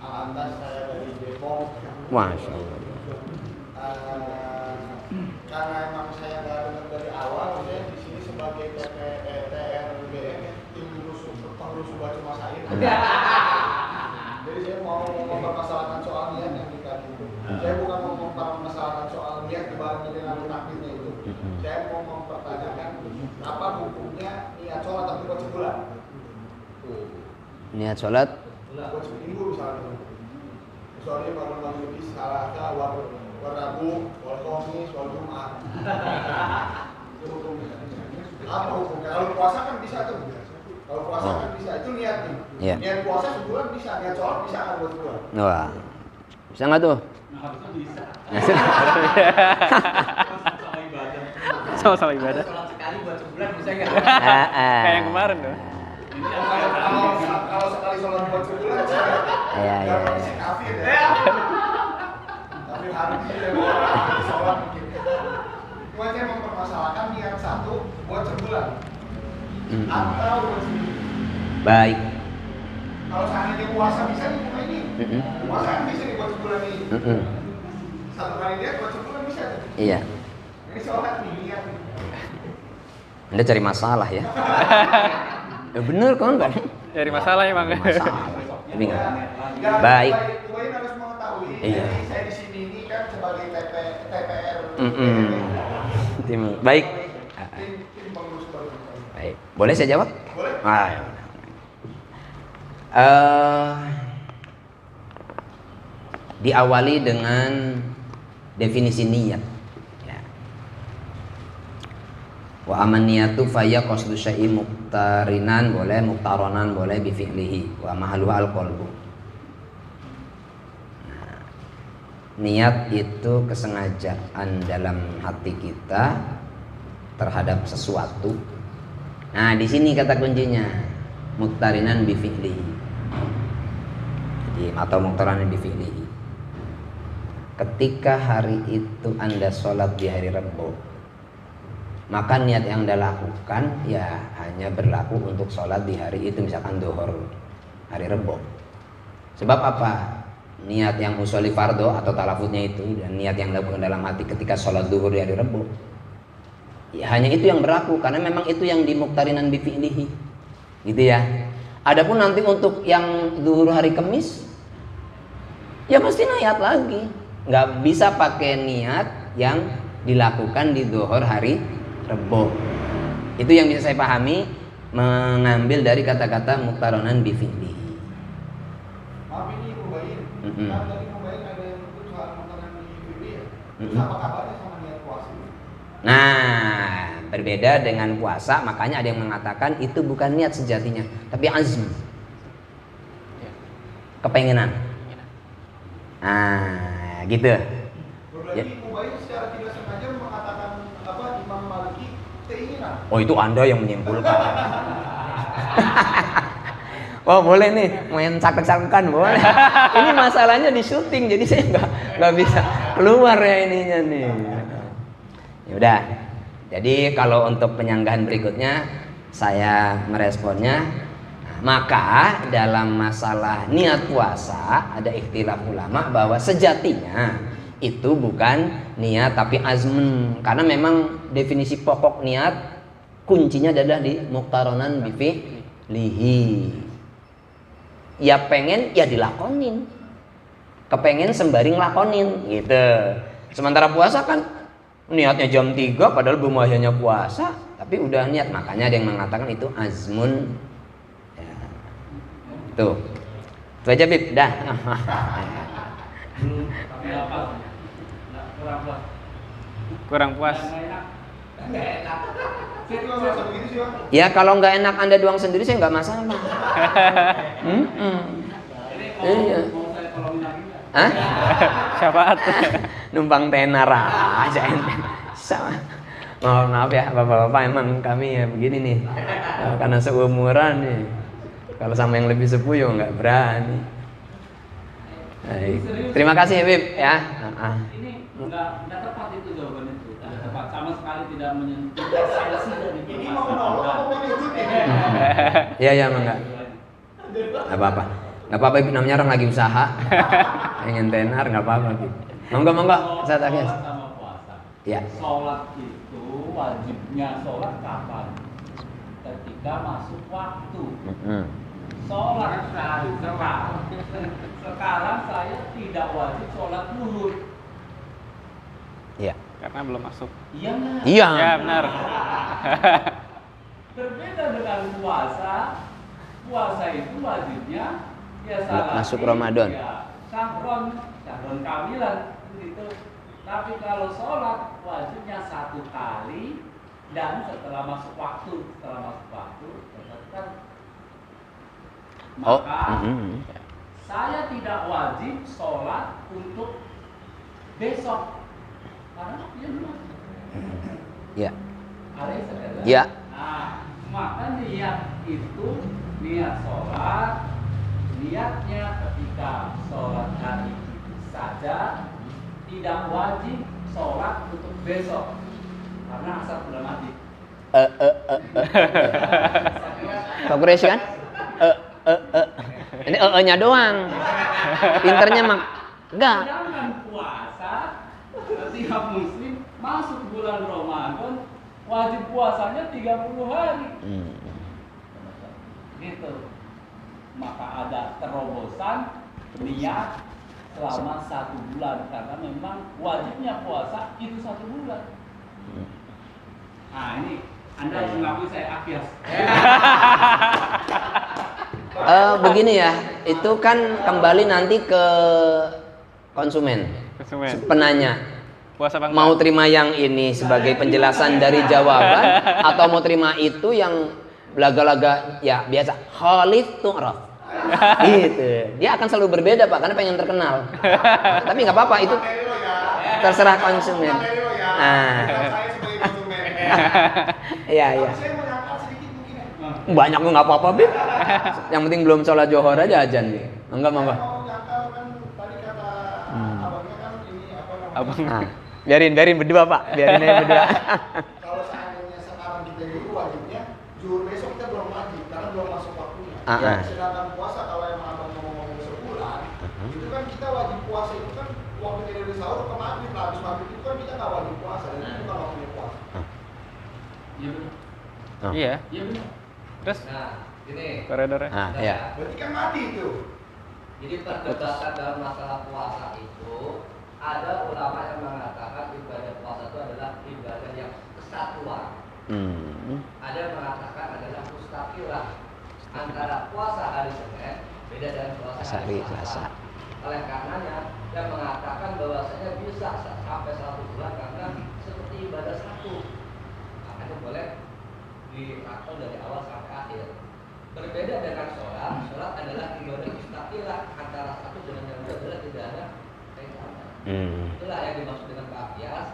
Al-Antas, saya dari Depok. Masya Allah. Karena emang saya nggak dengar dari awal, saya di sini sebagai TRBM tim pengurus baca masail. Jadi saya mau mempermasalahkan soal niat yang tadi itu. Saya bukan mau mempermasalahkan soal niat dibarengi dengan takbirnya itu. Saya mau mempertanyakan apa hukumnya niat sholat tapi buat sebulan. Niat sholat Buat seminggu misalnya. Soalnya bangun lagi lebih salah Rabu, wal Khamis, wal Jumat. Itu hukumnya. Apa hukumnya? Kalau puasa kan bisa tuh. Kalau puasa kan bisa, itu niat nih. Yeah. Niat puasa sebulan bisa, niat sholat bisa kan buat sebulan. Wah. Bisa nggak tuh? Harusnya bisa. Sama-sama ibadah. Sholat sekali buat sebulan bisa nggak? Kayak yang kemarin tuh. Kalau sekali sholat buat sebulan saya Iya. masih kafir ya. Tapi hari ini sholat mungkin. Cuma saya mempermasalahkan niat satu buat sebulan atau buat seminggu. Baik. Kalau seandainya puasa bisa nih cuma ini. Puasa kan bisa nih buat sebulan ini. Satu kali niat buat sebulan bisa tuh. Iya. Ini sholat nih niat. Anda cari masalah ya. Ya bener kan kan? Dari masalah emang. Masalah. Tapi nggak. Baik. Poin harus mengetahui. Iya. Jadi saya di sini ini kan sebagai TPR. Baik. Tim pengurus baru. Baik. Boleh saya jawab? Boleh. Ya. Diawali dengan definisi niat. Ya. Wa aman niyatu faya qasdu syai'i muqtarinan boleh, muqtaronan boleh bi fi'lihi wa mahalluha al-qalbu. Nah, niat itu kesengajaan dalam hati kita terhadap sesuatu. Nah, di sini kata kuncinya muqtarinan bi fi'lihi. Jadi atau muqtaranan bi fi'lihi. Ketika hari itu Anda sholat di hari Rebo, maka niat yang Anda lakukan ya hanya berlaku untuk sholat di hari itu, misalkan duhur hari Rebo. Sebab apa? Niat yang usholi fardo atau talafutnya itu dan niat yang dilakukan dalam hati ketika sholat duhur di hari Rebo, ya hanya itu yang berlaku karena memang itu yang dimuktarinan bi fi'lihi, gitu ya. Adapun nanti untuk yang duhur hari Kamis, ya mesti niat lagi. Nggak bisa pakai niat yang dilakukan di duhur hari Rebo. Itu yang bisa saya pahami mengambil dari kata-kata muqtaronan bi fi'li. Maaf ini Mubayin. Kan tadi Mubayin ada yang itu soal makanan di fi'li ya. Terus apa kabarnya sama niat puasa? Nah, berbeda dengan puasa, makanya ada yang mengatakan itu bukan niat sejatinya, tapi azm. Kepengenan. Nah, gitu. Berarti Mubayin secara tidak sengaja mengatakan apa Imam Maliki keinginan. Oh, itu Anda yang menyimpulkan. Oh, boleh nih main cakek-cakekan boleh. Ini masalahnya di syuting, jadi saya nggak bisa keluar ya ininya nih. Ya udah. Jadi kalau untuk penyanggahan berikutnya saya meresponnya, maka dalam masalah niat puasa ada ikhtilaf ulama bahwa sejatinya itu bukan niat tapi azmun, karena memang definisi pokok niat kuncinya adalah di muqtaronan bi fi'lihi. Ya pengen ya dilakonin, kepengen sembari ngelakonin gitu. Sementara puasa kan niatnya jam 3 padahal belum akhirnya puasa, tapi udah niat. Makanya ada yang mengatakan itu azmun ya. Tuh itu aja Bib, dah. Kurang puas. Ya kalau nggak enak Anda doang sendiri saya nggak masalah. Iya. Hah? Syafaat. Numpang tenar aja ente. Sama. Maaf ya bapak-bapak, emang kami ya begini nih. Karena seumuran nih. Kalau sama yang lebih sepuh ya nggak berani. Baik. Terima kasih ya Bib ya. Ini nggak tepat itu jawaban itu. Tidak tepat, sama sekali tidak menyentuh esensi dari Ini mau menolong apa mau ngikutin? Iya enggak. Nggak apa-apa. Nggak apa-apa Bib, namanya orang lagi usaha. Pengen tenar nggak apa-apa Bib. Monggo Ustaz Akhil. Sama puasa. Ya. Sholat itu wajibnya sholat kapan? Ketika masuk waktu. Sholat sekarang saya tidak wajib sholat zuhur. Iya. Karena belum masuk. Iya nggak? Iya. Ya benar. Berbeda dengan puasa. Puasa itu wajibnya ya salah. Masuk Ramadan. Ya, syahron kamilan gitu. Tapi kalau sholat wajibnya 1 kali dan setelah masuk waktu, tetap. Maka saya tidak wajib sholat untuk besok karena dia belum. Ya. Ada yang sadar? Ya. Nah, maka niat itu niat sholat, niatnya ketika sholat hari itu saja, tidak wajib sholat untuk besok karena asar sudah mati. Pak Quraisy kan? Ini nya doang. Pinternya mah enggak. Jangan puasa setiap muslim masuk bulan Ramadan wajib puasanya 30 hari. Gitu. Maka ada terobosan niat selama 1 bulan karena memang wajibnya puasa itu 1 bulan. Nah ini Anda harus mengakui saya akhir. Begini ya, itu kan kembali nanti ke konsumen. Penanya. Puasa bang. Mau terima yang ini sebagai penjelasan dari jawaban atau mau terima itu yang belaga-laga ya biasa khalif tu'raf. Gitu. Dia akan selalu berbeda Pak karena pengen terkenal. Tapi nggak apa-apa itu terserah konsumen. Iya. Banyak nggak apa-apa Bib. Yang penting belum sholat johor aja ajan nih. Enggak. Abang. Biarin berdua Pak. Biarin aja berdua. Kalau seandainya sekarang kita dulu wajibnya zuhur besok kita belum wajib karena belum masuk waktunya. Sedangkan puasa kalau emang abang ngomong sebulan, itu kan kita wajib puasa itu kan waktu kita dari sahur ke maghrib, habis maghrib itu kan kita nggak wajib puasa dan itu bukan waktunya puasa. Iya benar. Iya. Iya benar. Terus Nah, ini koridornya. Iya. Berarti kan mati itu. jadi perdebatan dalam masalah puasa itu ada ulama yang mengatakan ibadah puasa itu adalah ibadah yang kesatuan. Ada yang mengatakan adalah mustaqilah antara puasa hari Senin beda dengan puasa hari Selasa. Oleh karenanya yang mengatakan bahwasanya bisa sampai 1 bulan karena seperti ibadah satu. Makanya boleh dilakukan dari awal sampai akhir. Berbeda dengan sholat adalah ibadah mustaqilah antara satu dengan yang lain adalah tidak ada kaitannya. Itulah yang dimaksud dengan keapias.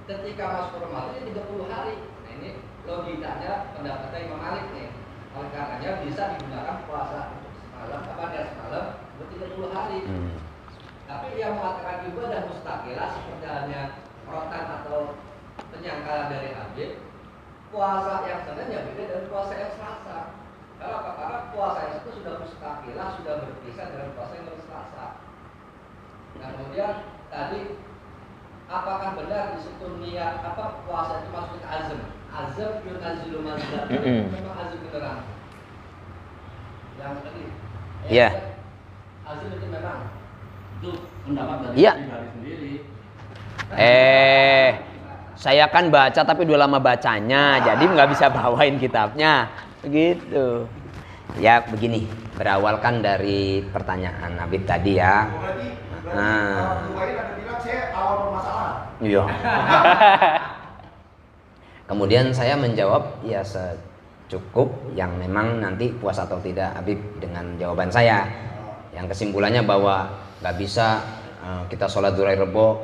Ketika masuk Ramadan ini 30 hari. Nah ini logikanya pendapatnya Imam Malik nih. Oleh karenanya bisa digunakan puasa untuk semalam, semalam untuk 30 hari. Tapi yang mengatakan ibadah mustaqilah seperti halnya rotan atau penyangkalan dari Habib, puasa yang Senin ya beda dengan puasa yang Selasa. Kenapa? Karena puasa itu sudah mustaqilah, sudah berpisah dengan puasa yang Selasa. Nah kemudian tadi apakah benar di situ niat apa puasa itu masuk ke azam? Azam yunazilu mazhab. Memang azam beneran. Yang tadi. Iya. Azam itu memang. Itu pendapat dari Iya. pribadi sendiri. Saya kan baca tapi udah lama bacanya, jadi nggak bisa bawain kitabnya, begitu. Ya begini, berawal kan dari pertanyaan Habib tadi ya. Berarti Bukain ada bilang saya awal permasalahan. Iya. Kemudian saya menjawab ya secukup yang memang nanti puas atau tidak Habib dengan jawaban saya. Yang kesimpulannya bahwa nggak bisa kita sholat duhur hari Rebo,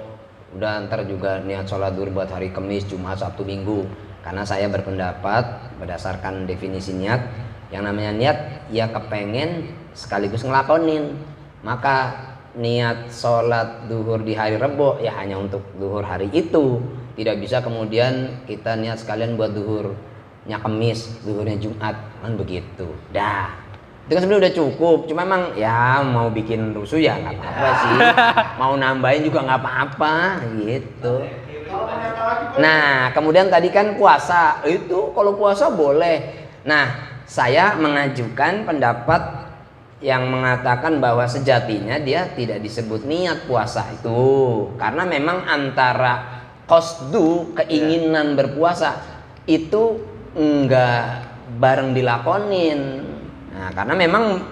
udah ntar juga niat sholat duhur buat hari Kamis, Jumat, Sabtu, Minggu. Karena saya berpendapat berdasarkan definisi niat, yang namanya niat ya kepengen sekaligus ngelakonin. Maka niat sholat duhur di hari Rebo ya hanya untuk duhur hari itu. Tidak bisa kemudian kita niat sekalian buat duhurnya Kamis, duhurnya Jumat, kan begitu. Dah. Itu kan sebenarnya udah cukup, cuma emang ya mau bikin rusuh ya nggak apa-apa sih, mau nambahin juga nggak apa-apa gitu. Nah kemudian tadi kan puasa, itu kalau puasa boleh. Nah saya mengajukan pendapat yang mengatakan bahwa sejatinya dia tidak disebut niat puasa itu, karena memang antara qasdu, keinginan berpuasa itu enggak bareng dilakonin. Nah, karena memang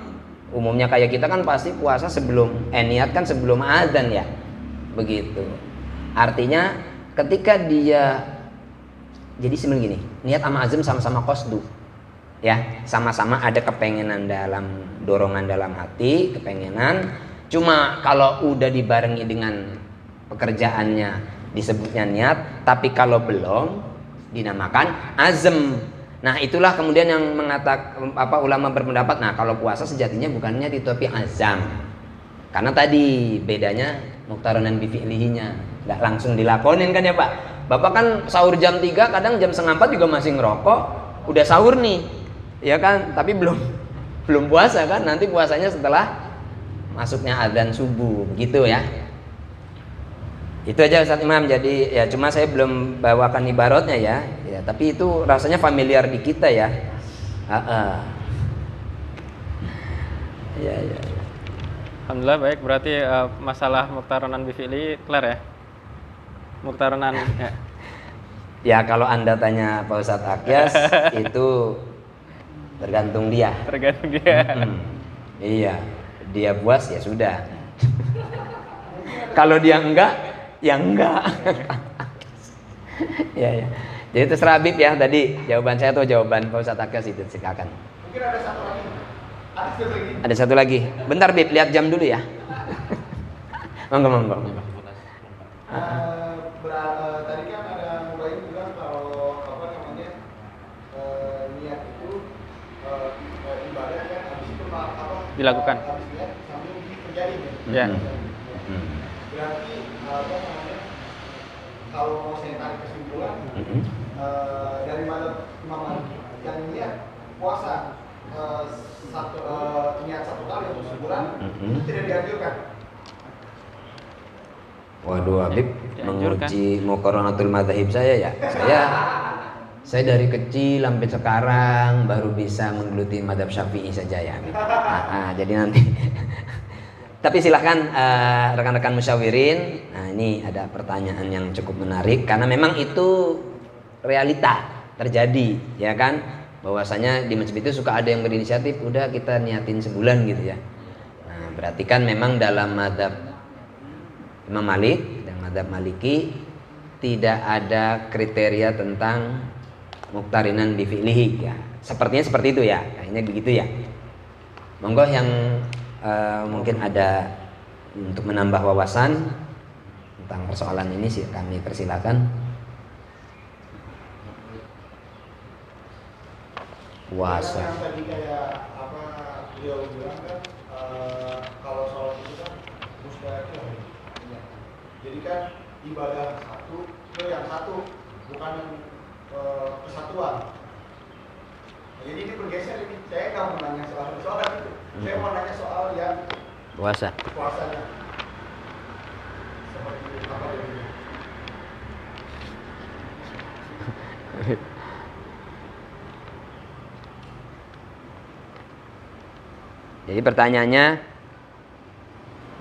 umumnya kayak kita kan pasti puasa sebelum niat kan sebelum adzan ya. Begitu. Artinya ketika dia jadi sebenarnya gini, niat sama azam sama-sama qasdu. Ya, sama-sama ada kepengenan dalam dorongan dalam hati, kepengenan. Cuma kalau udah dibarengi dengan pekerjaannya disebutnya niat, tapi kalau belum dinamakan azam. Nah itulah kemudian yang mengatakan ulama berpendapat, nah kalau puasa sejatinya bukan niat itu tapi azam. Karena tadi bedanya muqtaranan bi fi'lihinya, nggak langsung dilakonin kan ya Pak. Bapak kan sahur jam 3, kadang jam 3:30 juga masih ngerokok, udah sahur nih, ya kan? Tapi belum puasa kan? Nanti puasanya setelah masuknya adzan subuh, gitu ya. Itu aja Ustaz Imam. Jadi ya cuma saya belum bawakan ibaratnya ya. Ya tapi itu rasanya familiar di kita ya. Ya. Alhamdulillah baik, berarti masalah muqtaranan bi fi'li clear ya. Muqtaranan ya. Ya kalau Anda tanya Pak Ustadz Akyas itu tergantung dia. Tergantung dia. Iya, dia puas ya sudah. Kalau dia enggak ya enggak. Ya. Jadi terserah Habib ya tadi jawaban saya atau jawaban Pak Ustadz Akyas itu silakan. Mungkin ada satu lagi. Ada satu lagi. Bentar Bib, lihat jam dulu ya. Monggo. Tadi kan ada Mubain bilang kalau niat itu ibadah kan habis itu dilakukan. Habis niat sambil dikerjain ya. Berarti kalau mau saya tarik kesimpulan dari mana Imam Malik yang niat puasa niat 1 kali untuk sebulan itu tidak dianjurkan. Waduh Habib menguji muqaranatul madzhab saya ya. Saya dari kecil sampai sekarang baru bisa menggeluti madzhab Syafi'i saja ya. Jadi nanti tapi silahkan rekan-rekan musyawirin. Nah ini ada pertanyaan yang cukup menarik karena memang itu realita terjadi ya kan, bahwasanya di masjid itu suka ada yang berinisiatif udah kita niatin sebulan gitu ya. Nah berarti kan memang dalam madzhab Imam Malik dan madzhab Maliki tidak ada kriteria tentang muqtarinan bi fi'lihi ya. Sepertinya seperti itu ya, kayaknya begitu ya. Monggo yang mungkin ada untuk menambah wawasan tentang persoalan ini sih kami persilakan. Puasa. Yang tadi kayak beliau bilang kan kalau sholat itu kan mustahil. Jadi kan ibadah satu ke yang satu bukan kesatuan. Jadi ini bergeser ini. Saya nggak mau nanya soal itu. Saya mau nanya soal yang puasanya. Jadi pertanyaannya,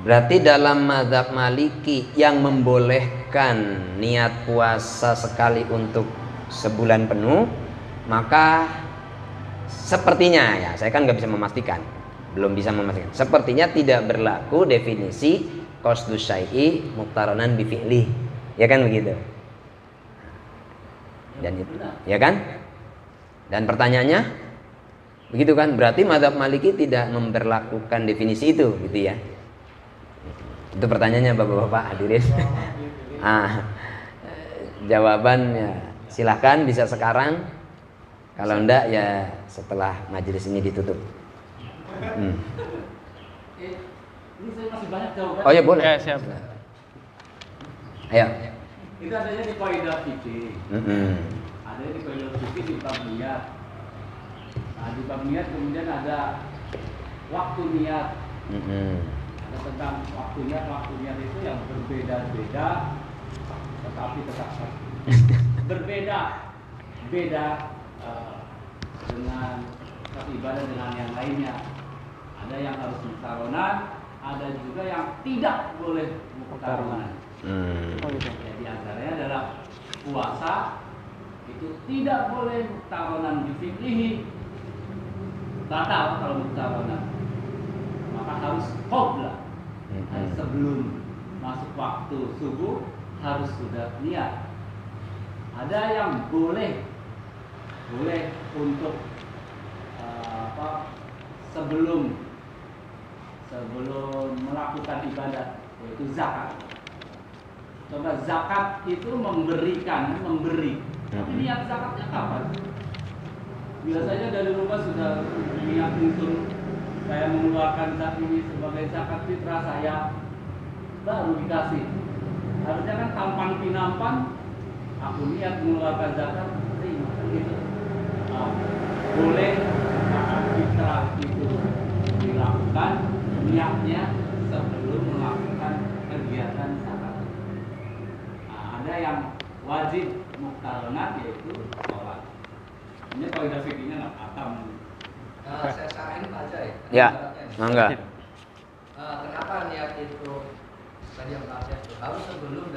berarti dalam mazhab Maliki yang membolehkan niat puasa sekali untuk sebulan penuh, maka sepertinya, ya saya kan nggak bisa memastikan, belum bisa memastikan, sepertinya tidak berlaku definisi qasdus syai'i muqtaranan bi fi'li, ya kan begitu? Dan itu, ya kan? Dan pertanyaannya, begitu kan? Berarti mazhab Maliki tidak memberlakukan definisi itu, gitu ya? Itu pertanyaannya bapak-bapak hadirin. Jawabannya silahkan bisa sekarang. Kalau enggak ya setelah majelis ini ditutup. Ini saya masih banyak jawaban. Oh ya boleh. Ya, siap. Ayo. Itu adanya di kaidah fikih. Ada di kaidah fikih di bab niat. Nah, di bab niat kemudian ada waktu niat. Ada tentang waktu niat itu yang berbeda-beda, tetapi tetap berbeda dengan satu ibadah dengan yang lainnya. Ada yang harus muqtaronan, ada juga yang tidak boleh muqtaronan. Ya, di antaranya adalah puasa itu tidak boleh muqtaronan bi fi'lihi, batal kalau muqtaronan, maka harus qabla, sebelum masuk waktu subuh harus sudah niat. Ada yang boleh untuk sebelum melakukan ibadah, yaitu zakat. Coba zakat itu memberi. Tapi niat zakatnya kapan? Biasanya dari rumah sudah niat unsur saya mengeluarkan zakat ini sebagai zakat fitrah saya, baru dikasih. Harusnya kan tampan pinampan, aku niat mengeluarkan zakat, terima kan gitu. Boleh zakat fitrah itu dilakukan niatnya sebelum melakukan kegiatan zakat. Ada yang wajib muqtaronat, yaitu sholat. Ini kaidah fikihnya nggak atam. Saya saranin aja ya. Ya, mangga. Kenapa niat itu tadi yang tadi itu harus sebelum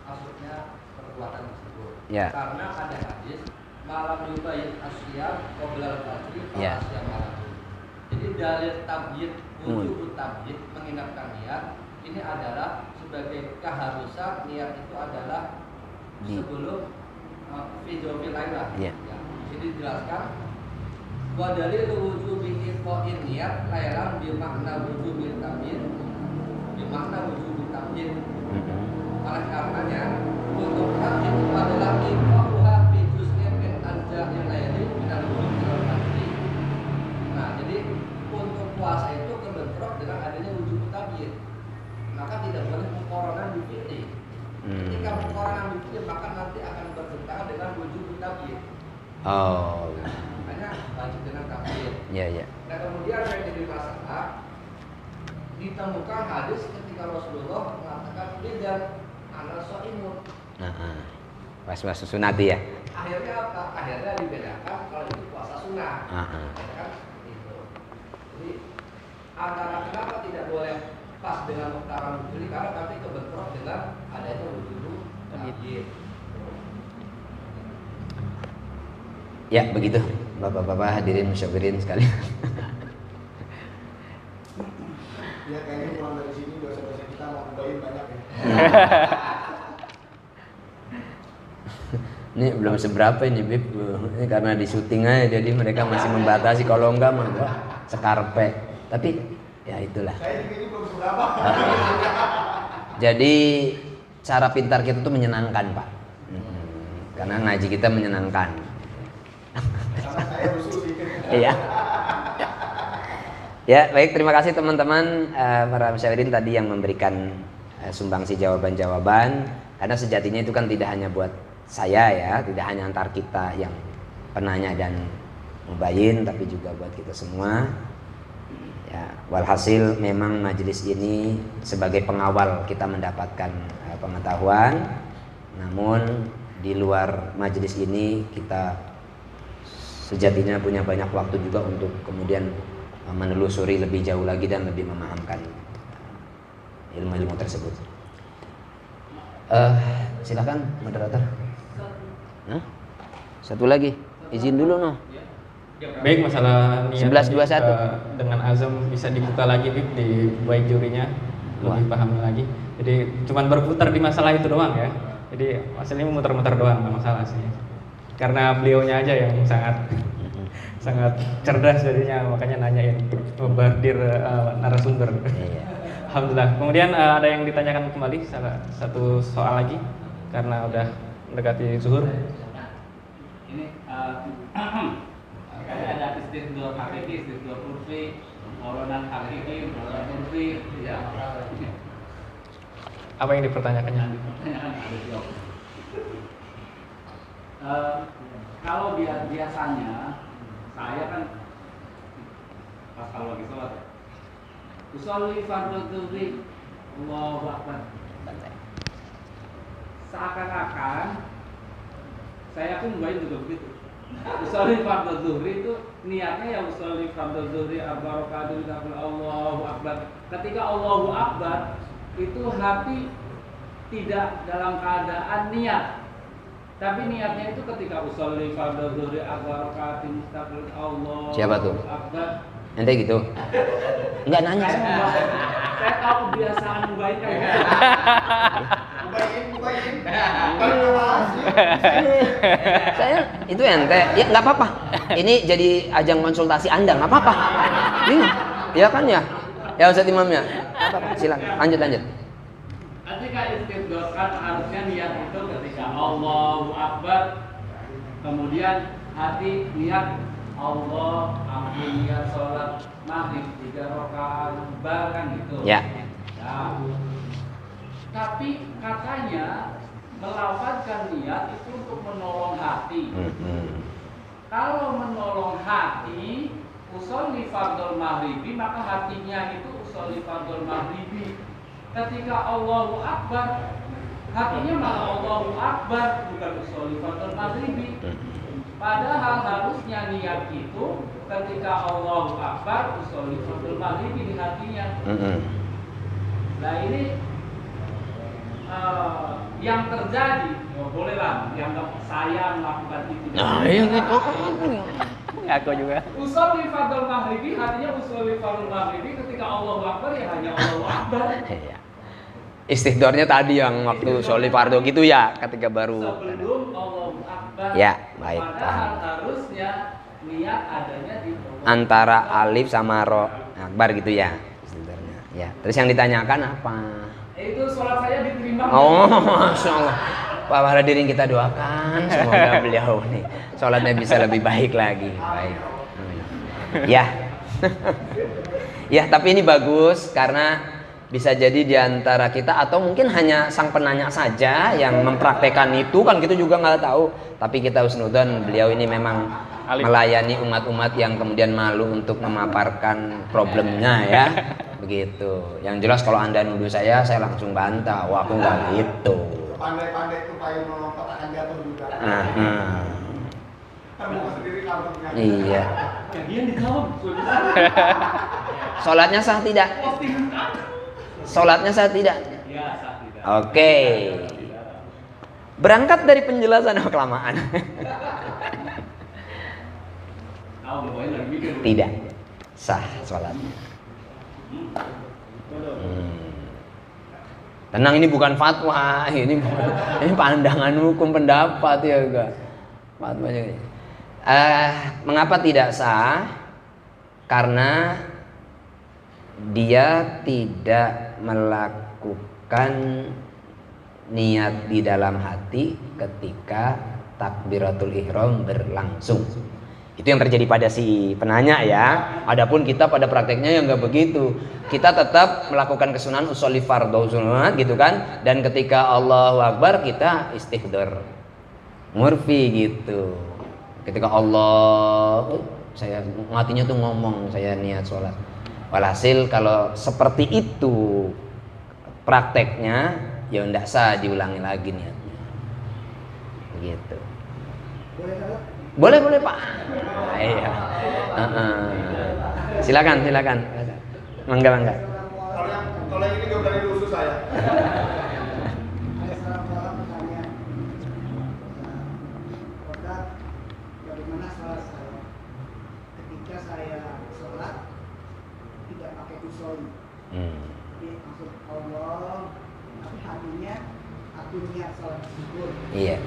maksudnya perbuatan tersebut. Ya. Karena ada hadis malam yubayyin asyam qoblal fajri Ya. asyam malam. Jadi dari tabyid, wujud tabyid, mengingatkan niat ini adalah sebagai keharusan. Niat itu adalah sebelum video lain lah. Ya. Jadi dijelaskan wa dalilu wujubi iqa'in niat lailan bi makna wujubi tabyid, bi makna wujubi tabyid. Oleh karenanya untuk tabyid itu adalah iqa'uha fi juz'in min anja'il laili minal wujudi wal fajri. Nah, jadi untuk puasa itu kebentrok dengan adanya wujud tabyid. Maka tidak boleh muqaranah bi fi'li. Ketika muqaranah bi fi'li maka nanti akan bertentangan dengan wujud tabyid. Oh. Makanya wajib dengan tabyid. Ya, ya. Nah, kemudian yang jadi masalah ditemukan hadis ketika Rasulullah mengatakan lidan ana shaimun. Pas sunati ya. Akhirnya apa? Akhirnya dibedakan kalau itu puasa sunnah. Ya kan? Itu. Jadi antara kenapa tidak boleh pas dengan muqtaran wujud, karena nanti kebentrok dengan adanya wujud tabyid. Ya, begitu. Bapak-bapak hadirin musyawirin sekalian. Ya kayaknya pulang dari sini dosa-dosa kita mau kubahin banyak ya. Ini belum seberapa ini Bib. Ini karena di syuting aja, jadi mereka masih membatasi, kalau enggak mah sekarpe. Tapi ya itulah. Saya juga ini belum seberapa. Jadi cara pintar kita tuh menyenangkan, Pak. Karena ngaji kita menyenangkan. Sama saya rusuh dikit. Iya. Ya, baik, terima kasih teman-teman para musyawirin tadi yang memberikan sumbangsi jawaban-jawaban. Karena sejatinya itu kan tidak hanya buat saya ya, tidak hanya antar kita yang penanya dan mubayyin, tapi juga buat kita semua. Ya, walhasil memang majelis ini sebagai pengawal kita mendapatkan pengetahuan. Namun di luar majelis ini kita sejatinya punya banyak waktu juga untuk kemudian menelusuri lebih jauh lagi dan lebih memahamkan ilmu-ilmu tersebut. Silakan moderator. Satu lagi, izin dulu noh. Baik, masalah niat 11.21 dengan azam bisa dibuka lagi Bib, di baik jurinya lebih paham lagi. Jadi cuman berputar di masalah itu doang ya. Jadi masalahnya muter-muter doang, nggak masalah sih. Karena beliaunya aja yang sangat cerdas jadinya, makanya nanyain, membardir narasumber. Iya. Alhamdulillah. Kemudian ada yang ditanyakan kembali satu soal lagi karena udah mendekati zuhur. Ini ada istiqdor hakiki, istiqdor urfi, maulonan hakiki, maulonan urfi, ya. Apa yang dipertanyakannya? Kalau biasanya saya kan pas kalau lagi sholat, usolli fardhu dhuhri, Allahu Akbar. Seakan-akan saya pun baik juga begitu. Usolli fardhu dhuhri itu niatnya ya usolli fardhu dhuhri arba rakaat Allahu Akbar. Ketika Allahu Akbar itu hati tidak dalam keadaan niat, tapi niatnya itu ketika usolli fardhu dhuhri arba rakaat mustaqbil Allahu Siapa tuh? Akbar. Ente gitu? Enggak nanya. Saya tahu kebiasaan baik kayak gitu. Mubayin. Saya itu ente, ya nggak apa-apa. Ini jadi ajang konsultasi Anda, nggak apa-apa. Ya kan ya? Ya Ustaz Imam ya. Silakan, lanjut. Ketika istiqdor kan harusnya niat itu ketika Allahu Akbar, kemudian hati niat Allah, aku niat sholat maghrib 3 rakaat bahkan gitu. Ya. Nah, tapi katanya melafazkan niat itu untuk menolong hati. Kalau menolong hati, usolli fardhul maghribi, maka hatinya itu usolli fardhul maghribi. Ketika Allahu Akbar, hatinya malah Allahu Akbar, bukan usolli fardhul maghribi. Padahal harusnya niat itu ketika Allahu Akbar, usolli fardhul maghribi di hatinya. Nah ini yang terjadi, bolehlah dianggap saya melakukan itu. Nah, iya gitu. Aku juga. Usolli fardhul maghribi, hatinya usolli fardhul maghribi, ketika Allahu Akbar ya hanya Allahu Akbar. Istiqdornya tadi yang waktu sholli fardu gitu ya, ketika baru. Sebelum Allahu Akbar. Ya, baik, Padahal harusnya niat adanya di antara alif sama ro akbar gitu ya istiqdornya. Ya, terus yang ditanyakan apa? Itu sholat saya diterima. Oh, Masya Allah. Pak hadirin kita doakan semoga beliau nih sholatnya bisa lebih baik lagi. Baik. Ya. Ya, tapi ini bagus karena bisa jadi di antara kita atau mungkin hanya sang penanya saja yang mempraktekkan itu kan kita juga nggak tahu. Tapi kita husnudzon beliau ini memang melayani umat-umat yang kemudian malu untuk memaparkan problemnya ya. Begitu. Yang jelas kalau Anda nuduh saya langsung bantah. Wah, aku nggak gitu. Pandai-pandai itu kayak melompat akan jatuh juga. Kamu sendiri kalau Iya. Kajian dijawab. Sholatnya sah tidak? Sholatnya sah tidak? Ya, sah tidak. Oke. Berangkat dari penjelasan kelamaan. Tidak sah sholatnya. Tenang, ini bukan fatwa, ini pandangan hukum pendapat ya enggak. Fatwanya. Mengapa tidak sah? Karena dia tidak melakukan niat di dalam hati ketika takbiratul ihram berlangsung. Itu yang terjadi pada si penanya ya. Adapun kita pada prakteknya yang enggak begitu. Kita tetap melakukan kesunahan usolli fardhu sunat gitu kan. Dan ketika Allahu Akbar kita istighfar murfi gitu. Ketika Allah, saya hatinya tuh ngomong saya niat sholat. Walhasil kalau seperti itu prakteknya ya enggak sah diulangi lagi niatnya. Begitu. Boleh Pak. Iya. Silakan. Mangga. Kalau yang ini nggak berani rusuh saya. Ada salah pertanyaan. Ustaz, bagaimana salat saya ketika saya sholat tidak pakai usolli? Jadi maksud Allah, tapi hatinya aku niat sholat syukur. Iya.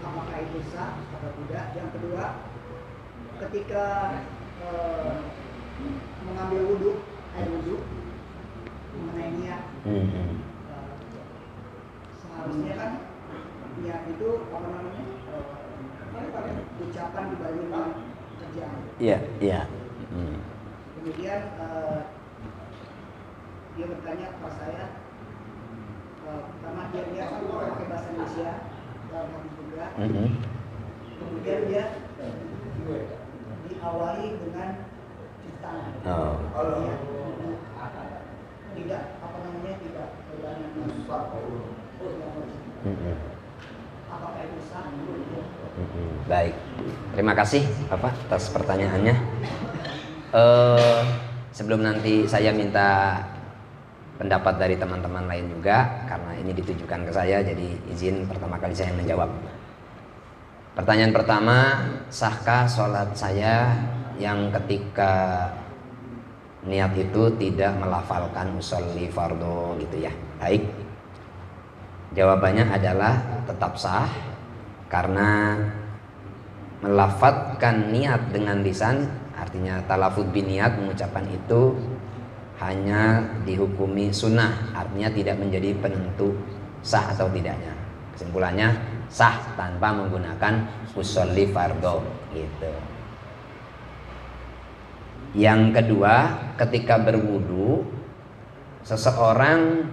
Apakah itu sah atau tidak? Yang kedua, ketika mengambil air wudhu mengenai niat, seharusnya kan niat itu apa namanya, ucapan dibanding dengan kerjaan. Iya. Kemudian dia bertanya kepada saya, pertama dia kan pakai bahasa Indonesia dalam hadis juga. Kemudian dia diawali dengan cuci tangan. Ya, tidak berani masuk. Apakah itu sah? Baik. Terima kasih Bapak atas pertanyaannya. Sebelum nanti saya minta pendapat dari teman-teman lain juga, karena ini ditujukan ke saya, jadi izin pertama kali saya menjawab. Pertanyaan pertama, sahkah sholat saya yang ketika niat itu tidak melafalkan usolli fardhu gitu ya? Baik. Jawabannya adalah tetap sah, karena melafadzkan niat dengan lisan, artinya talafud biniat, mengucapkan itu hanya dihukumi sunnah, artinya tidak menjadi penentu sah atau tidaknya. Kesimpulannya sah tanpa menggunakan usolli fardhu gitu. Yang kedua, ketika berwudu seseorang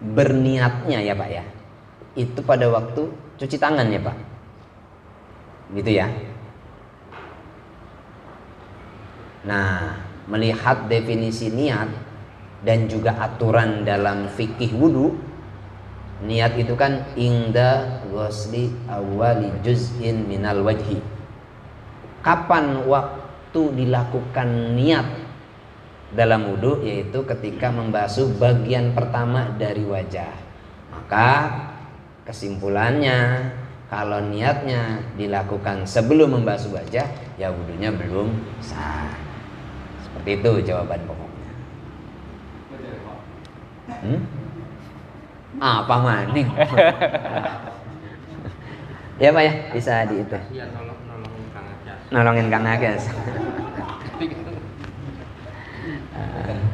berniatnya ya Pak ya, itu pada waktu cuci tangan ya Pak, gitu ya. Nah, melihat definisi niat dan juga aturan dalam fikih wudu, niat itu kan inda ghusli awwali juz'in minal wajhi. Kapan waktu dilakukan niat dalam wudu? Yaitu ketika membasuh bagian pertama dari wajah. Maka kesimpulannya, kalau niatnya dilakukan sebelum membasuh wajah, ya wudunya belum sah. Seperti itu jawaban pokoknya. Apa maning? Ya Pak ya, bisa di itu. Iya, nolongin Kang Agas. Nolongin Kang Agas.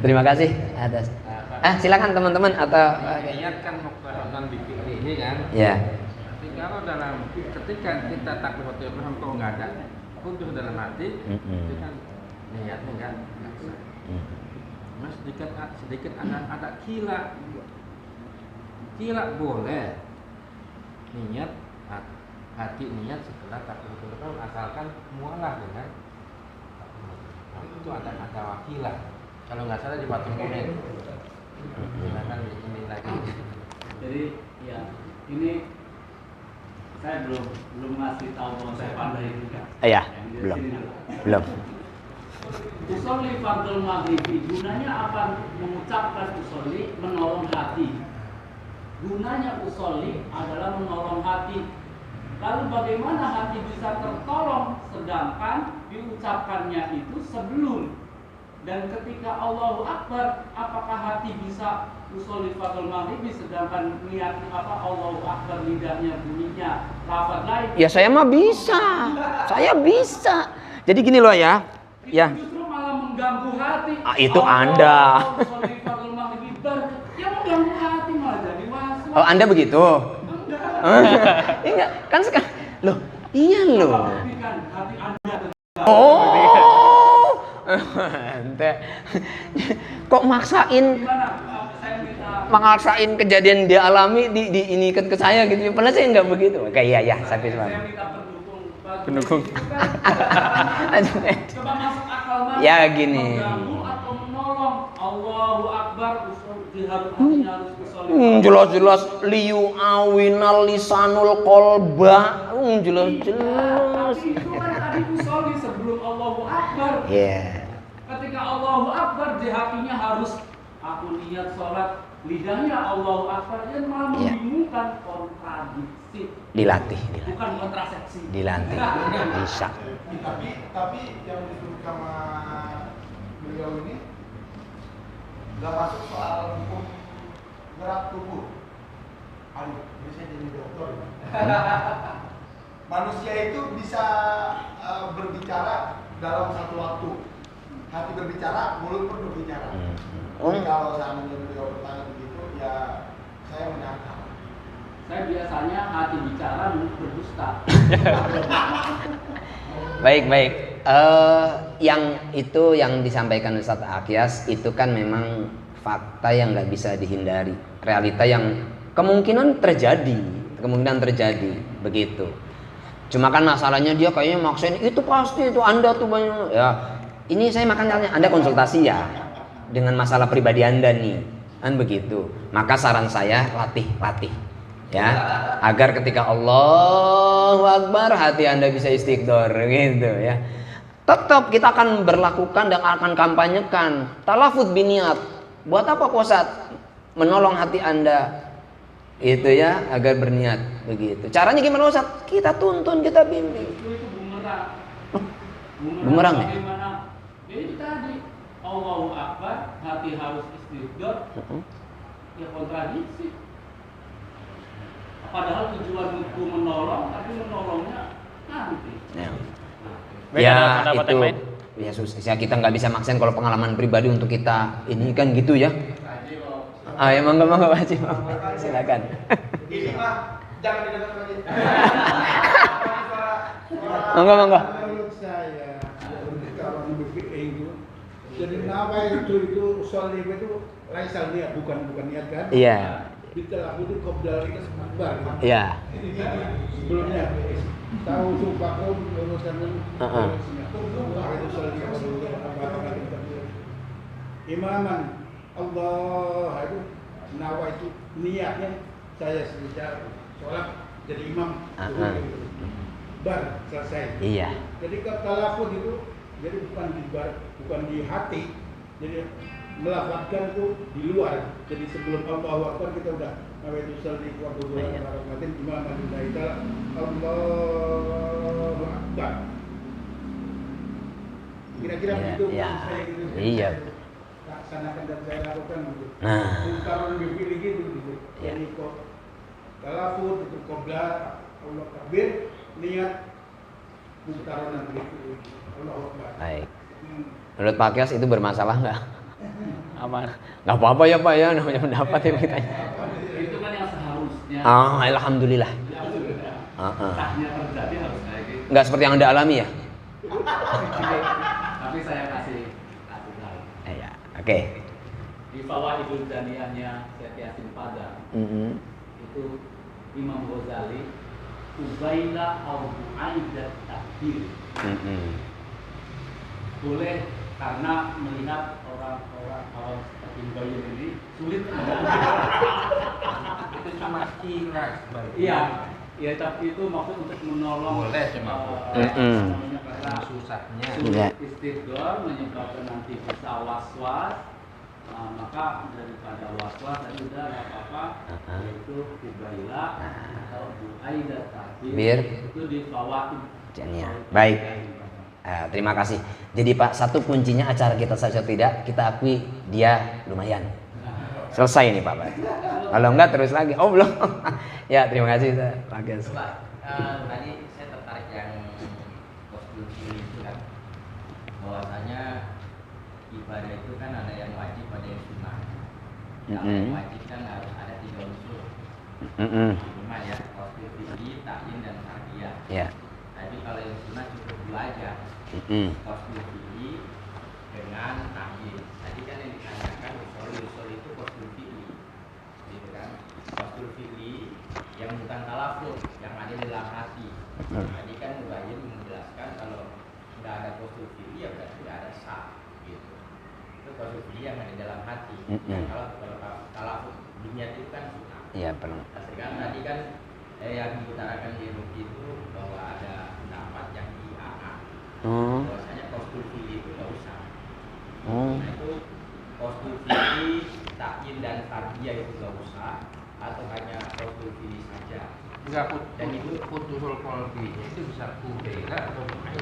Terima kasih atas. Silakan teman-teman atau Niat kan mau nonton bikin ini kan. ya. Tapi kalau ketika kita takbiratul ihram kok nggak ada khusyuk dalam hati, itu kan niatnya nggak sah. Mas sedikit ada kila boleh niat hati niat setelah takbiratul ihram asalkan mualah dengan itu ada wakilah. Kalau nggak salah di Batu Kuning. Silakan ini lagi. Jadi ya ini saya belum ngasih tahu bahwa saya pandai juga. Iya, belum. Usolli fardul maghribi gunanya apa? Mengucapkan usolli menolong hati. Gunanya usolli adalah menolong hati. Lalu bagaimana hati bisa tertolong sedangkan diucapkannya itu sebelum? Dan ketika Allahu Akbar, apakah hati bisa usolli fardul maghribi sedangkan niat Allahu Akbar lidahnya bunyinya lafaz lain? Ya saya mah bisa. Saya bisa. Jadi gini loh ya. Ya. Justru malah mengganggu hati. Itu Anda. Usolli fardul maghribi yang mengganggu hati malah jadi was-was. Oh, Anda begitu? Enggak, kan sekarang. Loh, iya loh. Hati Anda. Oh. Ente. Kok maksain kejadian dia alami diinikan ke saya gitu. Padahal saya enggak begitu. Oke, iya, sampai semua. Saya minta pendukung. Coba masuk akal mana? Ya gini. Mengganggu atau menolong? Allahu Akbar harus usolli. Jelas-jelas liu awinal lisanul kolba. Jelas. Tapi itu kan tadi usolli sebelum Allahu Akbar. Iya. Ketika Allahu Akbar di hatinya harus aku niat sholat, lidahnya Allahu Akbar, yang malah membingungkan, kontradiksi. Dilatih. Bukan kontrasepsi. Dilatih. Bisa. Tapi yang disebut sama beliau ini nggak masuk soal hukum gerak tubuh. Aduh, ini saya jadi dokter. Manusia itu bisa berbicara dalam satu waktu. Hati berbicara, mulut pun berbicara. Jadi kalau seandainya beliau bertanya begitu, ya saya menyangkal. Saya biasanya hati bicara, mulut berdusta. Baik. Yang itu yang disampaikan Ustadz Akyas itu kan memang fakta yang nggak bisa dihindari, realita yang kemungkinan terjadi begitu. Cuma kan masalahnya dia kayaknya maksain itu pasti itu Anda tuh banyak ya. Ini saya makanya Anda konsultasi ya dengan masalah pribadi Anda nih, kan begitu. Maka saran saya latih ya, agar ketika Allahu Akbar hati Anda bisa istiqdor gitu ya. Tetap kita akan berlakukan dan akan kampanyekan talafut biniat. Buat apa Ustaz? Menolong hati Anda itu ya, agar berniat begitu. Caranya gimana Ustaz? Kita tuntun, kita bimbing. Itu bumerang. Bumerang ya? Bagaimana? Jadi tadi Allahu Akbar, hati harus istiqdor. Ya kontradiksi. Padahal tujuan itu menolong, tapi menolongnya nanti. Ya itu ya susah ya, kita nggak bisa maksain kalau pengalaman pribadi untuk kita ini kan gitu ya. Ya monggo Pak Haji, silakan. Ini mah jangan didengar lagi. Monggo. Menurut saya kalau itu jadi nama itu sholli itu laisal niat bukan niat kan? Iya. Ditelah itu qabla kita akbar. Iya. Sebelumnya tahu sumpahku urusan imaman Allah itu nawa itu niatnya saya secara sholat jadi imam bar selesai. Iya. Jadi talafut itu jadi bukan di hati, jadi melafazkan itu di luar. Jadi sebelum Allahu Akbar kita udah nawaitu sholli wa qudu barakatin imaman lillahi ta'ala Allahu Akbar. Kira-kira begitu saya gitu. Iya. Laksanakan dan saya lakukan gitu. Ungkapan berpilih gitu. Jadi kok talafut itu qabla Allah takbir niat mutaronan begitu. Allahu Akbar. Baik. Menurut Pak Kias itu bermasalah nggak? Aman. Nggak apa-apa ya Pak ya, namanya pendapat ya kita. Itu kan yang seharusnya. Alhamdulillah. Sahnya terjadi harus kayak gitu. Nggak seperti yang Anda alami ya? Tapi saya kasih tahu. Iya, oke. Di Fawaidul Janiyahnya Syekh Yasin Padang. Itu Imam Ghazali ubaila al-aidat takbir. Boleh karena melihat orang-orang awam seperti Bayu ini sulit itu cuma kira. Iya, tapi itu maksud untuk menolong. Boleh cuma karena susahnya sulit istiqdor menyebabkan nanti bisa was-was. Maka daripada was-was tadi udah nggak apa-apa, yaitu kubaila atau buaidah takbir itu di Fawaid Janiyah. Baik. Terima kasih. Jadi Pak, satu kuncinya acara kita saja tidak kita akui dia lumayan. Selesai nih Pak. Kalau enggak terus lagi. Oh belum. Ya terima kasih Pak Ges. Tadi saya tertarik yang kostum itu kan, bahwasanya ibadah itu kan ada yang wajib, ada yang sunnah. Yang wajib kan harus ada 3 unsur. Cuma ya kostum fikih, ta'yin dan syariah. Ya. Tapi kalau yang sunnah cukup 2 aja. Kostum fikih dengan ta'yin. Tadi kan yang ditanyakan usul itu kostum fikih, gitu kan? Kostum fikih yang bukan talafut, yang ada di dalam hati. Tadi kan Mubayyin menjelaskan kalau nggak ada kostum fikih ya berarti nggak ada sah, gitu. Itu kostum fikih yang ada di dalam hati. Kalau talafut niat itu kan sunnah. Iya benar. Kan tadi kan yang diutarakan di Ruki itu bahwa ada pendapat yang di AA bahwasanya postur fili itu nggak usah. Nah itu postur fili, takyin dan tarbiyah itu nggak usah, atau hanya postur fili saja. Enggak, dan itu putul qalbinya itu bisa kubela atau bukan.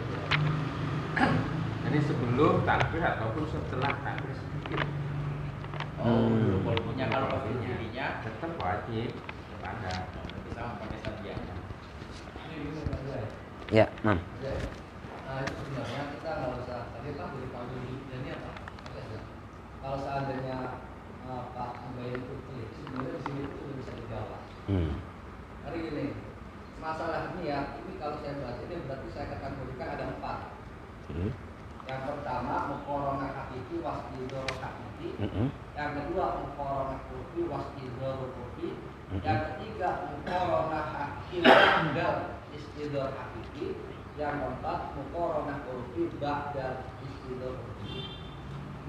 Jadi sebelum takbir ataupun setelah takbir sedikit. Walaupun kalau postur filinya tetap wajib kepada sama pakai tarbiyahnya. Ya, Mam. Nah itu sebenarnya kita nggak usah, tadi kan dari Pak Yudi ini apa? Kalau seandainya Pak Ambayan itu klik, sebenarnya di sini itu sudah bisa dijawab. Hari ini masalah ini ya, ini kalau saya bahas ini berarti saya kategorikan ada 4. Yang pertama muqaranah hakiki wasdidor hakiki. Yang kedua muqaranah urfi wasdidor urfi. Yang ketiga muqaranah hakiki ba'dal istidor hakiki. Yang keempat muqaranah urfi ba'dal istidor urfi.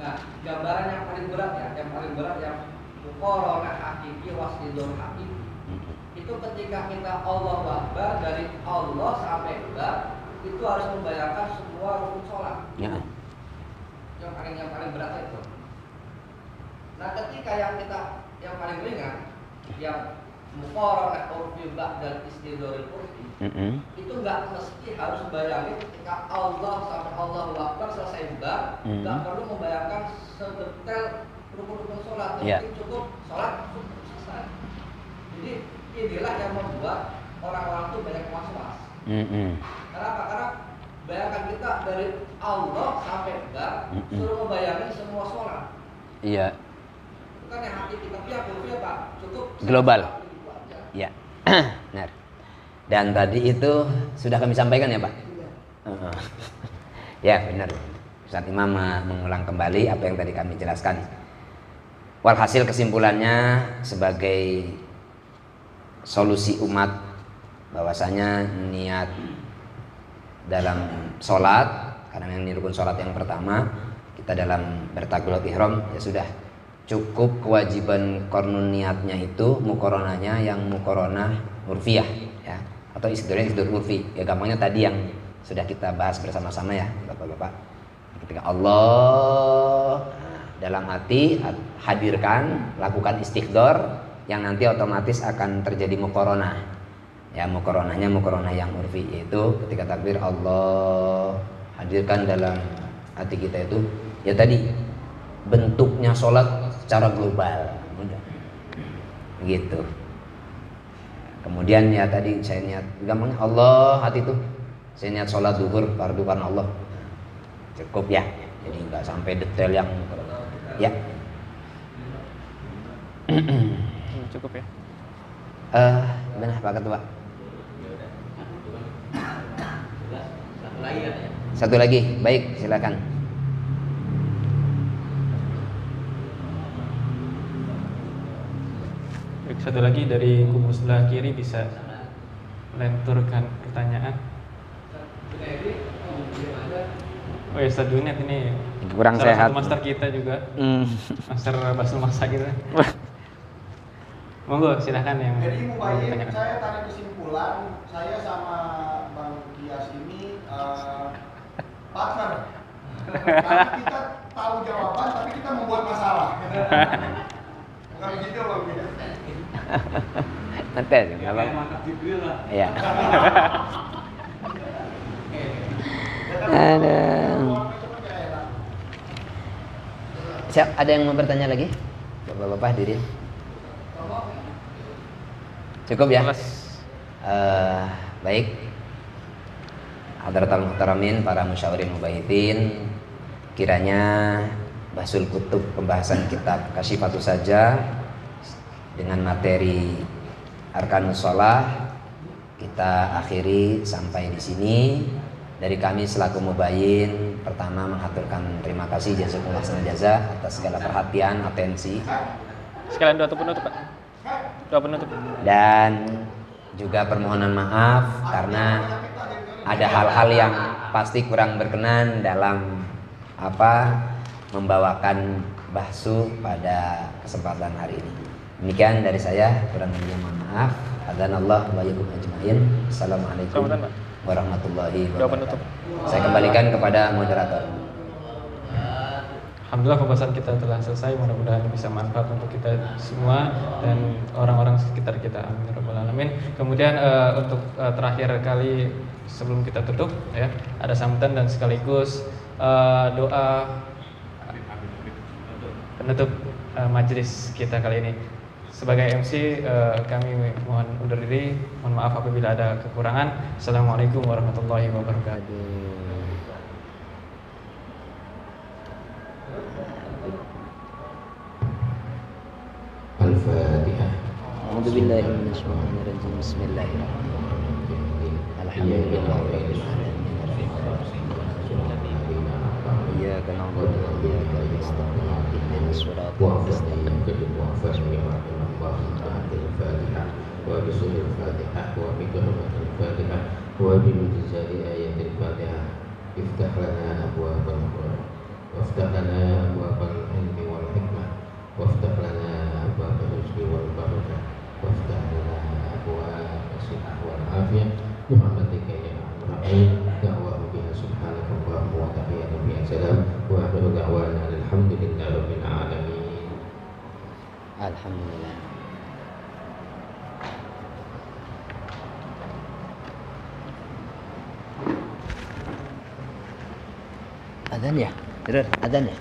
Nah, gambaran yang paling berat ya, yang muqaranah hakiki wasdidor hakiki. Itu ketika kita Allah Akbar, dari Allah sampai Akbar itu harus membayangkan semua rukun sholat. Ya. Yang paling berat itu. Nah, ketika yang paling ringan, yang muqaranah urfi ba'dal istidoril urfi, itu nggak mesti harus bayangin ketika Allah sampai Allahu Akbar selesai Akbar, nggak perlu membayangkan sedetail rukun-rukun sholat. Yang cukup sholat cukup selesai. Jadi inilah yang membuat orang-orang itu banyak was-was. Kenapa? Karena bayangkan kita dari Allah sampai Akbar suruh membayangkan semua sholat. Iya. Bukan yang hati kita, tapi yang berarti Pak cukup global. Ya, benar. Dan tadi itu sudah kami sampaikan ya Pak. Ya benar. Ustaz Imam mengulang kembali apa yang tadi kami jelaskan. Walhasil kesimpulannya sebagai solusi umat bahwasanya niat dalam sholat, karena ini rukun sholat yang pertama, kita dalam bertakbiratul ihram ya sudah cukup kewajiban kornun niatnya itu muqaranahnya yang muqaranah urfiyah ya, atau istidornya istidor urfi ya, gampangnya tadi yang sudah kita bahas bersama-sama ya Bapak-bapak. Ketika Allah dalam hati hadirkan, lakukan istiqdor yang nanti otomatis akan terjadi muqaranah ya, muqaranahnya muqaranah yang urfi, yaitu ketika takbir Allah hadirkan dalam hati kita itu ya tadi bentuknya sholat secara global mudah gitu. Kemudian ya tadi saya niat gampangnya Allah hati itu saya niat sholat zuhur fardu karena Allah, cukup ya, jadi nggak sampai detail yang ya. Cukup ya. Benar Pak Ketua. Satu lagi, baik silakan. Baik, satu lagi dari kubu sebelah kiri bisa lenturkan pertanyaan. Oh ya, Ustaz Junet ini kurang salah sehat. satu master kita juga, master Basul Masa kita. Monggo silahkan yang jadi mau Mubayyin, bertanya. saya tarik kesimpulan, saya sama Bang Kias ini partner. Karena kita tahu jawaban, tapi kita membuat masalah. Bukan begitu Bang Kias? Nanti nggak apa-apa. Iya. Siap, ada yang mau bertanya lagi? Bapak-bapak hadirin. Cukup ya? Baik. Hadratul muhtaramin, para musyawirin mubahitin, kiranya Bahsul Kutub pembahasan kitab Kasyifatus Saja dengan materi Arkanus Shalah kita akhiri sampai di sini. Dari kami selaku mubayyin, pertama menghaturkan terima kasih jazakumullah khairan jaza atas segala perhatian, atensi. Sekalian doa penutup Pak. Doa penutup. Dan juga permohonan maaf karena ada hal-hal yang pasti kurang berkenan dalam membawakan bahsu pada kesempatan hari ini. Demikian dari saya, kurang lebihnya mohon maaf. Adzanallah wa iyyakum ajmain. Assalamualaikum warahmatullahi wabarakatuh. Saya kembalikan kepada moderator. Alhamdulillah pembahasan kita telah selesai. Mudah-mudahan bisa manfaat untuk kita semua dan orang-orang sekitar kita. Amin ya rabbal alamin. Kemudian untuk terakhir kali sebelum kita tutup ya, ada sambutan dan sekaligus doa penutup majelis kita kali ini. Sebagai MC kami mohon undur diri. Mohon maaf apabila ada kekurangan. Assalamualaikum warahmatullahi wabarakatuh. Al-Fatihah. A'udzu billahi minasyaitonir rajim. Bismillahirrahmanirrahim. Alhamdulillahirabbil alamin. Iyyaka na'budu wa iyyaka nasta'in. Ihdinas siratal mustaqim. Wa bisulil Fatihah wa bi qira'atil Fatihah wa bi mujizati ayatil Fatihah. Iftah lana abwaabal khairat waftah lana abwaabal ilmi wal hikmah waftah lana abwaabal rizqi wal barakah waftah lana abwaabas sihah wal afiyah birahmatika ya arhamar rahimin. Da'wahu biha subhanakallahumma wa tahiyyatu biha salam wa akhiru da'wana alhamdulillahi rabbil alamin. Alhamdulillah. Adzan ya? Bener, adzan ya?